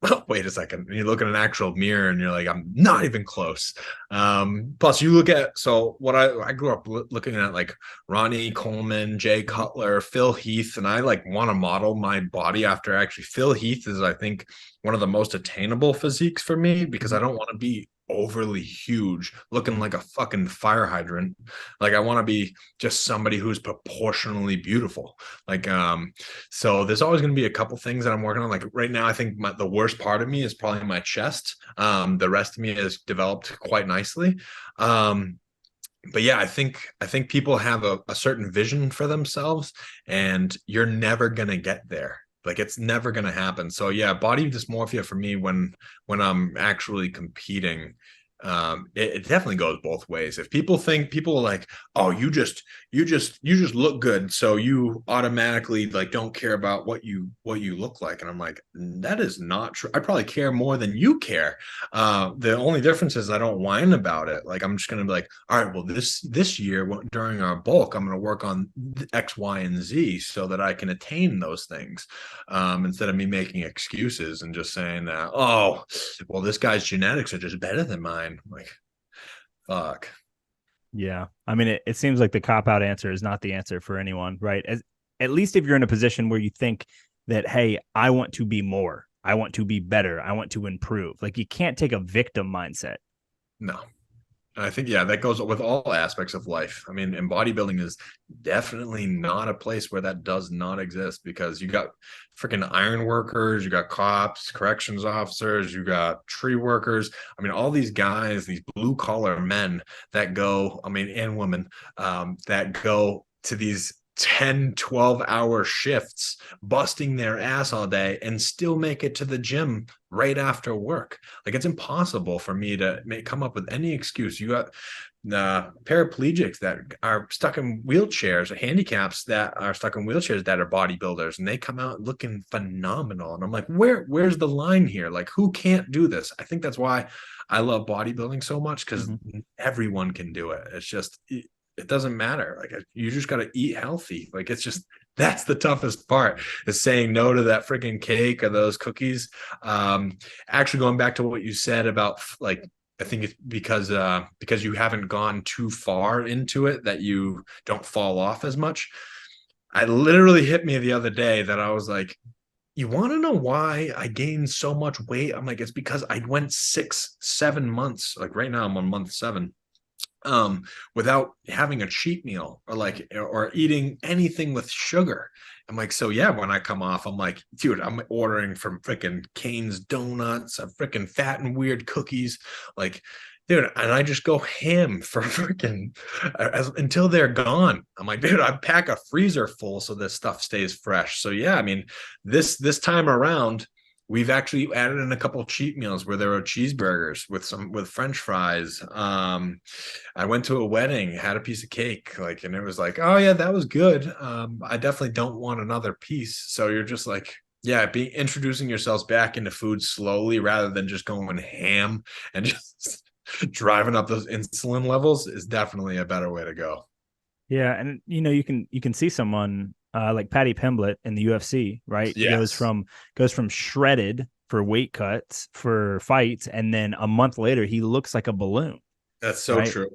oh, wait a second. And you look at an actual mirror and you're like, I'm not even close. Plus you look at, so what I grew up looking at like Ronnie Coleman, Jay Cutler, Phil Heath, and I like want to model my body after. Actually, Phil Heath is, I think, one of the most attainable physiques for me, because I don't want to be overly huge looking like a fucking fire hydrant. Like I want to be just somebody who's proportionally beautiful. Like so there's always going to be a couple things that I'm working on. Like right now, I think the worst part of me is probably my chest. The rest of me has developed quite nicely. but yeah, I think people have a certain vision for themselves, and you're never gonna get there. Like it's never gonna happen. So yeah, body dysmorphia for me when I'm actually competing, it definitely goes both ways. If people are like, oh, you just look good, so you automatically like don't care about what you look like, and I'm like, that is not true. I probably care more than you care. The only difference is I don't whine about it. Like I'm just gonna be like, all right, well this year during our bulk, I'm gonna work on X, Y, and Z so that I can attain those things, instead of me making excuses and just saying that, oh, well, this guy's genetics are just better than mine. Like, fuck. Yeah. I mean, it seems like the cop out answer is not the answer for anyone, right? At least if you're in a position where you think that, hey, I want to be more, I want to be better, I want to improve. Like you can't take a victim mindset. No. I think, yeah, that goes with all aspects of life. I mean, and bodybuilding is definitely not a place where that does not exist, because you got freaking iron workers, you got cops, corrections officers, you got tree workers. I mean, all these guys, these blue collar men that go, I mean, and women, that go to these 10-12 hour shifts, busting their ass all day and still make it to the gym right after work. Like it's impossible for me to come up with any excuse. You got paraplegics that are stuck in wheelchairs, handicaps that are stuck in wheelchairs that are bodybuilders, and they come out looking phenomenal. And I'm like, where's the line here? Like, who can't do this? I think that's why I love bodybuilding so much, because everyone can do it. It's just it doesn't matter. Like you just got to eat healthy. Like it's just, that's the toughest part, is saying no to that freaking cake or those cookies. Actually going back to what you said about like, I think it's because you haven't gone too far into it that you don't fall off as much. I literally hit me the other day that I was like, you want to know why I gained so much weight? I'm like, it's because I went 6-7 months. Like right now I'm on month 7, without having a cheat meal or eating anything with sugar. I'm like, so yeah, when I come off, I'm like, dude, I'm ordering from freaking Cane's Donuts, freaking fat and weird cookies, like, dude, and I just go ham for freaking until they're gone. I'm like, dude, I pack a freezer full so this stuff stays fresh. So yeah, I mean, this time around, we've actually added in a couple of cheat meals where there were cheeseburgers with French fries. I went to a wedding, had a piece of cake, like, and it was like, oh yeah, that was good. I definitely don't want another piece. So you're just like, yeah, introducing yourselves back into food slowly rather than just going ham and just driving up those insulin levels is definitely a better way to go. Yeah, and you can see someone like Patty Pimblett in the UFC, right? He goes Yes. from shredded for weight cuts for fights, and then a month later he looks like a balloon, That's so right? true.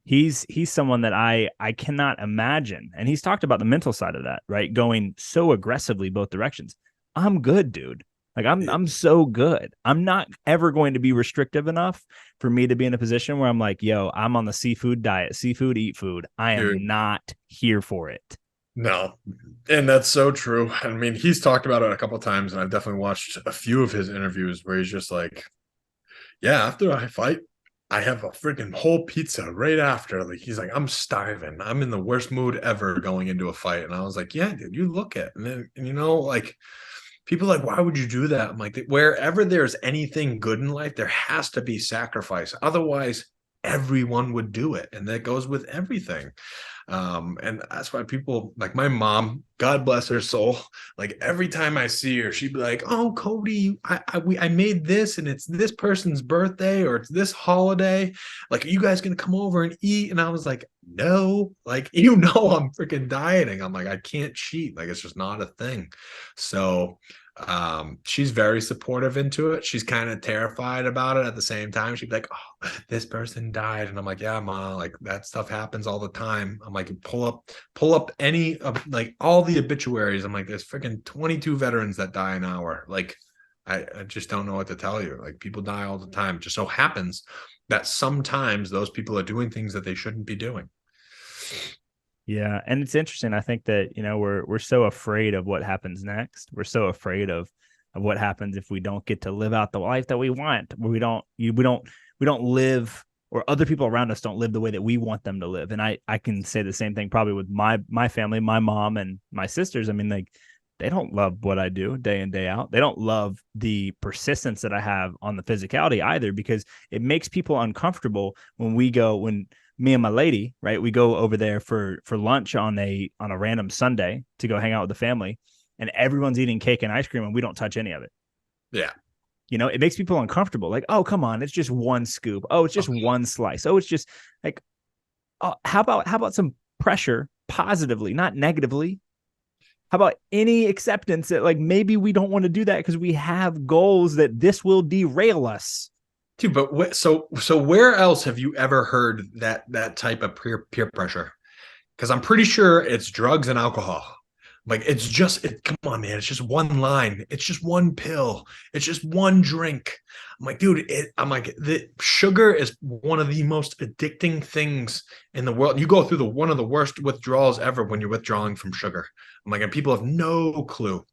He's someone that I cannot imagine, and he's talked about the mental side of that, right? Going so aggressively both directions. I'm good, dude. Like I'm so good. I'm not ever going to be restrictive enough for me to be in a position where I'm like, yo, I'm on the seafood diet, seafood, eat food. I am Dude, not here for it. no, and that's so true. I mean, he's talked about it a couple of times, and I've definitely watched a few of his interviews where he's just like, "Yeah, after I fight, I have a freaking whole pizza right after." Like he's like, "I'm starving. I'm in the worst mood ever going into a fight." And I was like, "Yeah, dude, you look it." And then, like people are like, why would you do that? I'm like, wherever there's anything good in life, there has to be sacrifice. Otherwise, everyone would do it, and that goes with everything. And that's why people like my mom, God bless her soul, like every time I see her, she'd be like, oh, Cody, I made this, and it's this person's birthday, or it's this holiday, like, are you guys gonna come over and eat? And I was like, no, like, I'm freaking dieting. I'm like, I can't cheat, like it's just not a thing. So she's very supportive into it. She's kind of terrified about it at the same time. She'd be like, oh, this person died, and I'm like, yeah, ma, like that stuff happens all the time. I'm like, pull up any of like all the obituaries. I'm like, there's freaking 22 veterans that die an hour. Like I just don't know what to tell you. Like people die all the time. It just so happens that sometimes those people are doing things that they shouldn't be doing. Yeah, and it's interesting. I think that we're so afraid of what happens next. We're so afraid of what happens if we don't get to live out the life that we want. Where we don't live or other people around us don't live the way that we want them to live. And I can say the same thing probably with my family, my mom and my sisters. I mean, like, they don't love what I do day in, day out. They don't love the persistence that I have on the physicality either, because it makes people uncomfortable when me and my lady, right, we go over there for lunch on a random Sunday to go hang out with the family, and everyone's eating cake and ice cream and we don't touch any of it. Yeah. You know, it makes people uncomfortable. Like, oh, come on, it's just one scoop. Oh, it's just one slice. Oh, it's just like, oh, how about some pressure positively, not negatively? How about any acceptance that, like, maybe we don't want to do that because we have goals that this will derail us. Dude, but so where else have you ever heard that type of peer pressure? Because I'm pretty sure it's drugs and alcohol. Like, come on, man. It's just one line. It's just one pill. It's just one drink. I'm like, dude, the sugar is one of the most addicting things in the world. You go through one of the worst withdrawals ever when you're withdrawing from sugar. I'm like, and people have no clue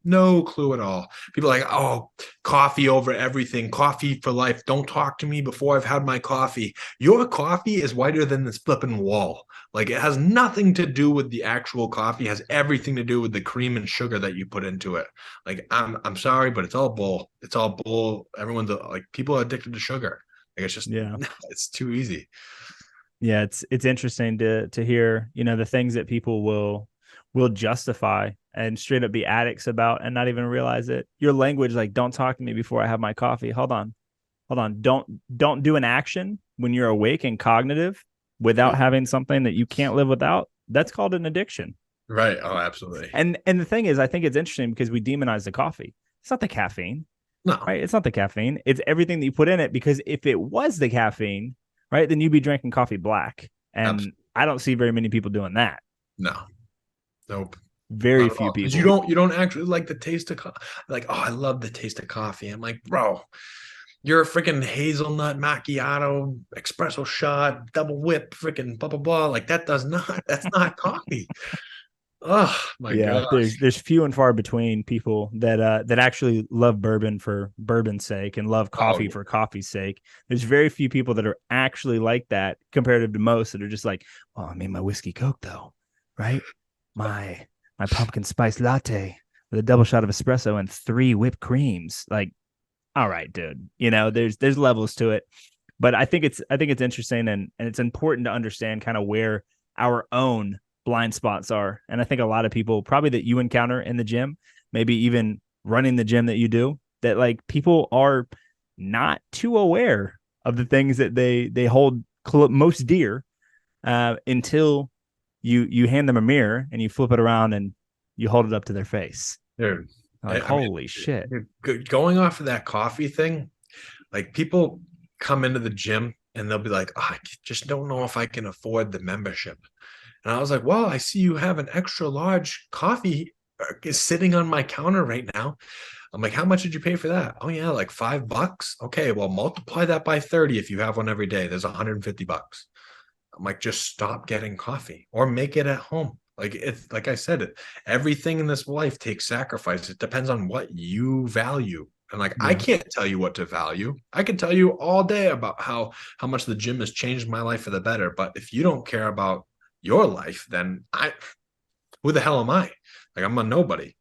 at all. People are like, oh, coffee over everything, coffee for life. Don't talk to me before I've had my coffee. Your coffee is whiter than this flipping wall. Like, it has nothing to do with the actual coffee. It has everything to do with the cream and sugar that you put into it. Like, I'm sorry, but it's all bull. It's all bull. Everyone's like, people are addicted to sugar. Like, it's just, yeah, it's too easy. Yeah, it's interesting to hear, you know, the things that people will justify and straight up be addicts about and not even realize it. Your language, like, don't talk to me before I have my coffee. Hold on. Don't do an action when you're awake and cognitive without having something that you can't live without. That's called an addiction. Right. Oh, absolutely. And the thing is, I think it's interesting because we demonize the coffee. It's not the caffeine. No. Right? It's not the caffeine. It's everything that you put in it, because if it was the caffeine, right, then you'd be drinking coffee black. And absolutely. I don't see very many people doing that. No. Nope. Very few people. Because you don't actually like the taste of coffee. Like, oh, I love the taste of coffee. I'm like, bro, you're a freaking hazelnut macchiato, espresso shot, double whip, freaking blah blah blah. Like, that's not coffee. Oh my god. There's few and far between people that actually love bourbon for bourbon's sake and love coffee for coffee's sake. There's very few people that are actually like that, comparative to most that are just like, oh, I made my whiskey Coke though, right? My pumpkin spice latte with a double shot of espresso and 3 whipped creams. Like, all right, dude. You know, there's levels to it. But I think it's interesting, and it's important to understand kind of where our own blind spots are. And I think a lot of people probably that you encounter in the gym, maybe even running the gym that you do, that, like, people are not too aware of the things that they hold most dear until you hand them a mirror and you flip it around and you hold it up to their face. Dude, like, holy shit. Going off of that coffee thing, like, people come into the gym and they'll be like, oh, I just don't know if I can afford the membership. And I was like, well, I see you have an extra large coffee is sitting on my counter right now. I'm like, how much did you pay for that? Oh yeah, like $5. Okay, well, multiply that by 30 if you have one every day. There's $150. I'm like, just stop getting coffee or make it at home. Like, it's like I said, everything in this life takes sacrifice. It depends on what you value. And like, I can't tell you what to value. I can tell you all day about how much the gym has changed my life for the better. But if you don't care about your life, then who the hell am I? Like, I'm a nobody.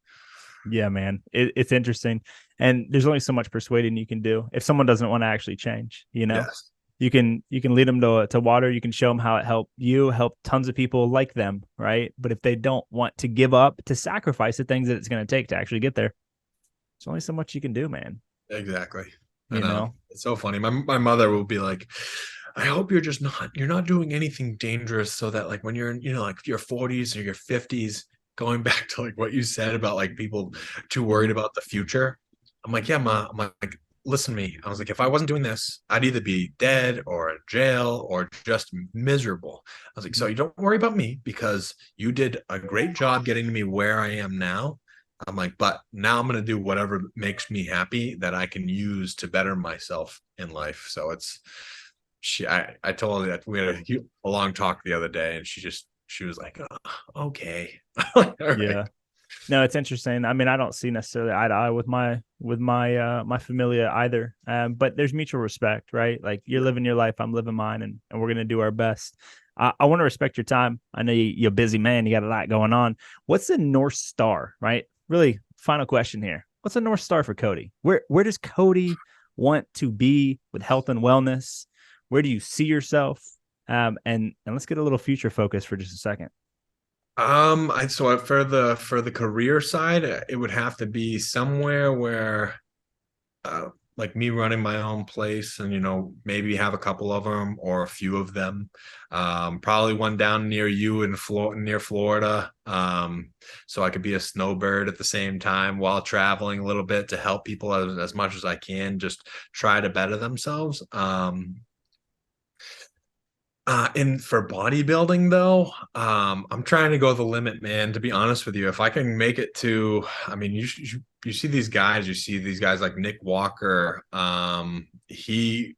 Yeah, man. It's interesting. And there's only so much persuading you can do if someone doesn't want to actually change, you know? Yes. You can lead them to water. You can show them how it helped you, help tons of people like them, right? But if they don't want to give up, to sacrifice the things that it's going to take to actually get there, there's only so much you can do, man. Exactly. You know? It's so funny. My mother will be like, I hope you're not doing anything dangerous, so that, like, when you're in, like your 40s or your 50s, going back to like what you said about like people too worried about the future. I'm like, yeah, Ma. I'm like, listen to me. I was like, if I wasn't doing this, I'd either be dead or in jail or just miserable. I was like, so you don't worry about me, because you did a great job getting me where I am now. I'm like, but now I'm going to do whatever makes me happy that I can use to better myself in life. So I told her that we had a long talk the other day, and she was like, oh, okay. Yeah. No, it's interesting. I mean, I don't see necessarily eye to eye with my familia either. But there's mutual respect, right? Like you're living your life, I'm living mine, and we're gonna do our best. I want to respect your time. I know you're a busy man, you got a lot going on. What's the North Star, right? Really, final question here. What's the North Star for Cody? Where does Cody want to be with health and wellness? Where do you see yourself? And let's get a little future focus for just a second. For the career side, it would have to be somewhere where, uh, like me running my own place, and maybe have a couple of them or a few of them. Probably one down near you in near Florida, so I could be a snowbird at the same time while traveling a little bit to help people as much as I can. Just try to better themselves. And for bodybuilding though, I'm trying to go the limit, man. To be honest with you, if I can make it to, I mean, you see these guys, like Nick Walker. He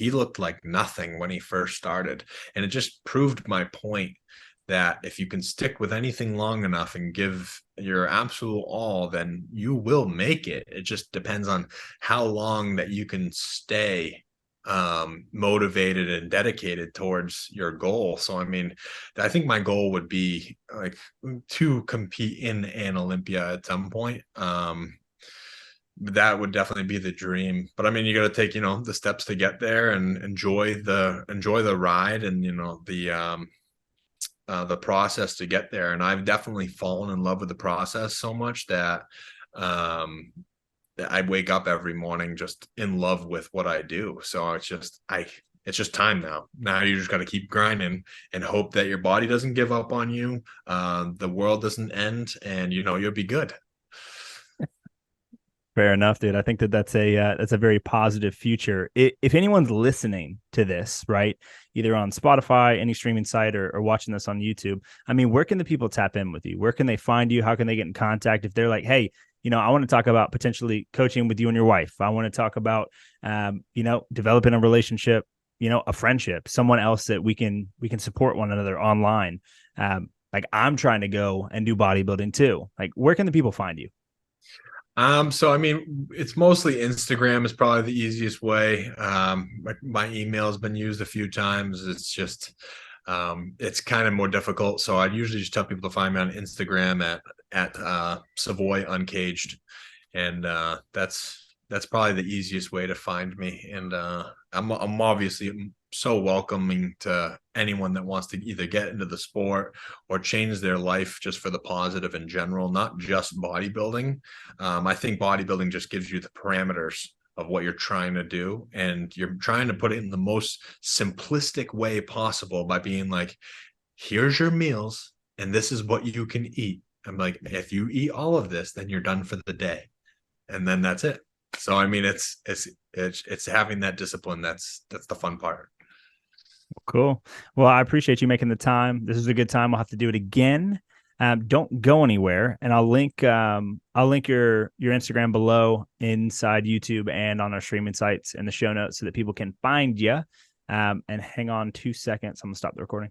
looked like nothing when he first started, and it just proved my point that if you can stick with anything long enough and give your absolute all, then you will make it. It just depends on how long that you can stay motivated and dedicated towards your goal. So I mean, I think my goal would be like to compete in an Olympia at some point. That would definitely be the dream. But I mean, you got to take, the steps to get there and enjoy the ride, and the process to get there. And I've definitely fallen in love with the process so much that I wake up every morning just in love with what I do. So it's just time now. Now you just got to keep grinding and hope that your body doesn't give up on you. The world doesn't end, and you'll be good. Fair enough, dude. I think that's a very positive future. If anyone's listening to this, right, either on Spotify, any streaming site, or watching this on YouTube, I mean, where can the people tap in with you? Where can they find you? How can they get in contact if they're like, hey, I want to talk about potentially coaching with you and your wife. I want to talk about, developing a relationship, a friendship, someone else that we can support one another online. Like I'm trying to go and do bodybuilding too. Like, where can the people find you? So I mean, it's mostly Instagram is probably the easiest way. My email has been used a few times. It's just, it's kind of more difficult. So I usually just tell people to find me on Instagram at Savoy Uncaged, and that's probably the easiest way to find me. And I'm obviously so welcoming to anyone that wants to either get into the sport or change their life just for the positive in general, not just bodybuilding. I think bodybuilding just gives you the parameters of what you're trying to do, and you're trying to put it in the most simplistic way possible by being like, here's your meals and this is what you can eat. I'm like, if you eat all of this, then you're done for the day, and then that's it. So I mean, it's having that discipline that's the fun part. Cool. Well, I appreciate you making the time. This is a good time. I'll have to do it again. Don't go anywhere, and I'll link your Instagram below inside YouTube and on our streaming sites in the show notes so that people can find you. And hang on 2 seconds. I'm gonna stop the recording.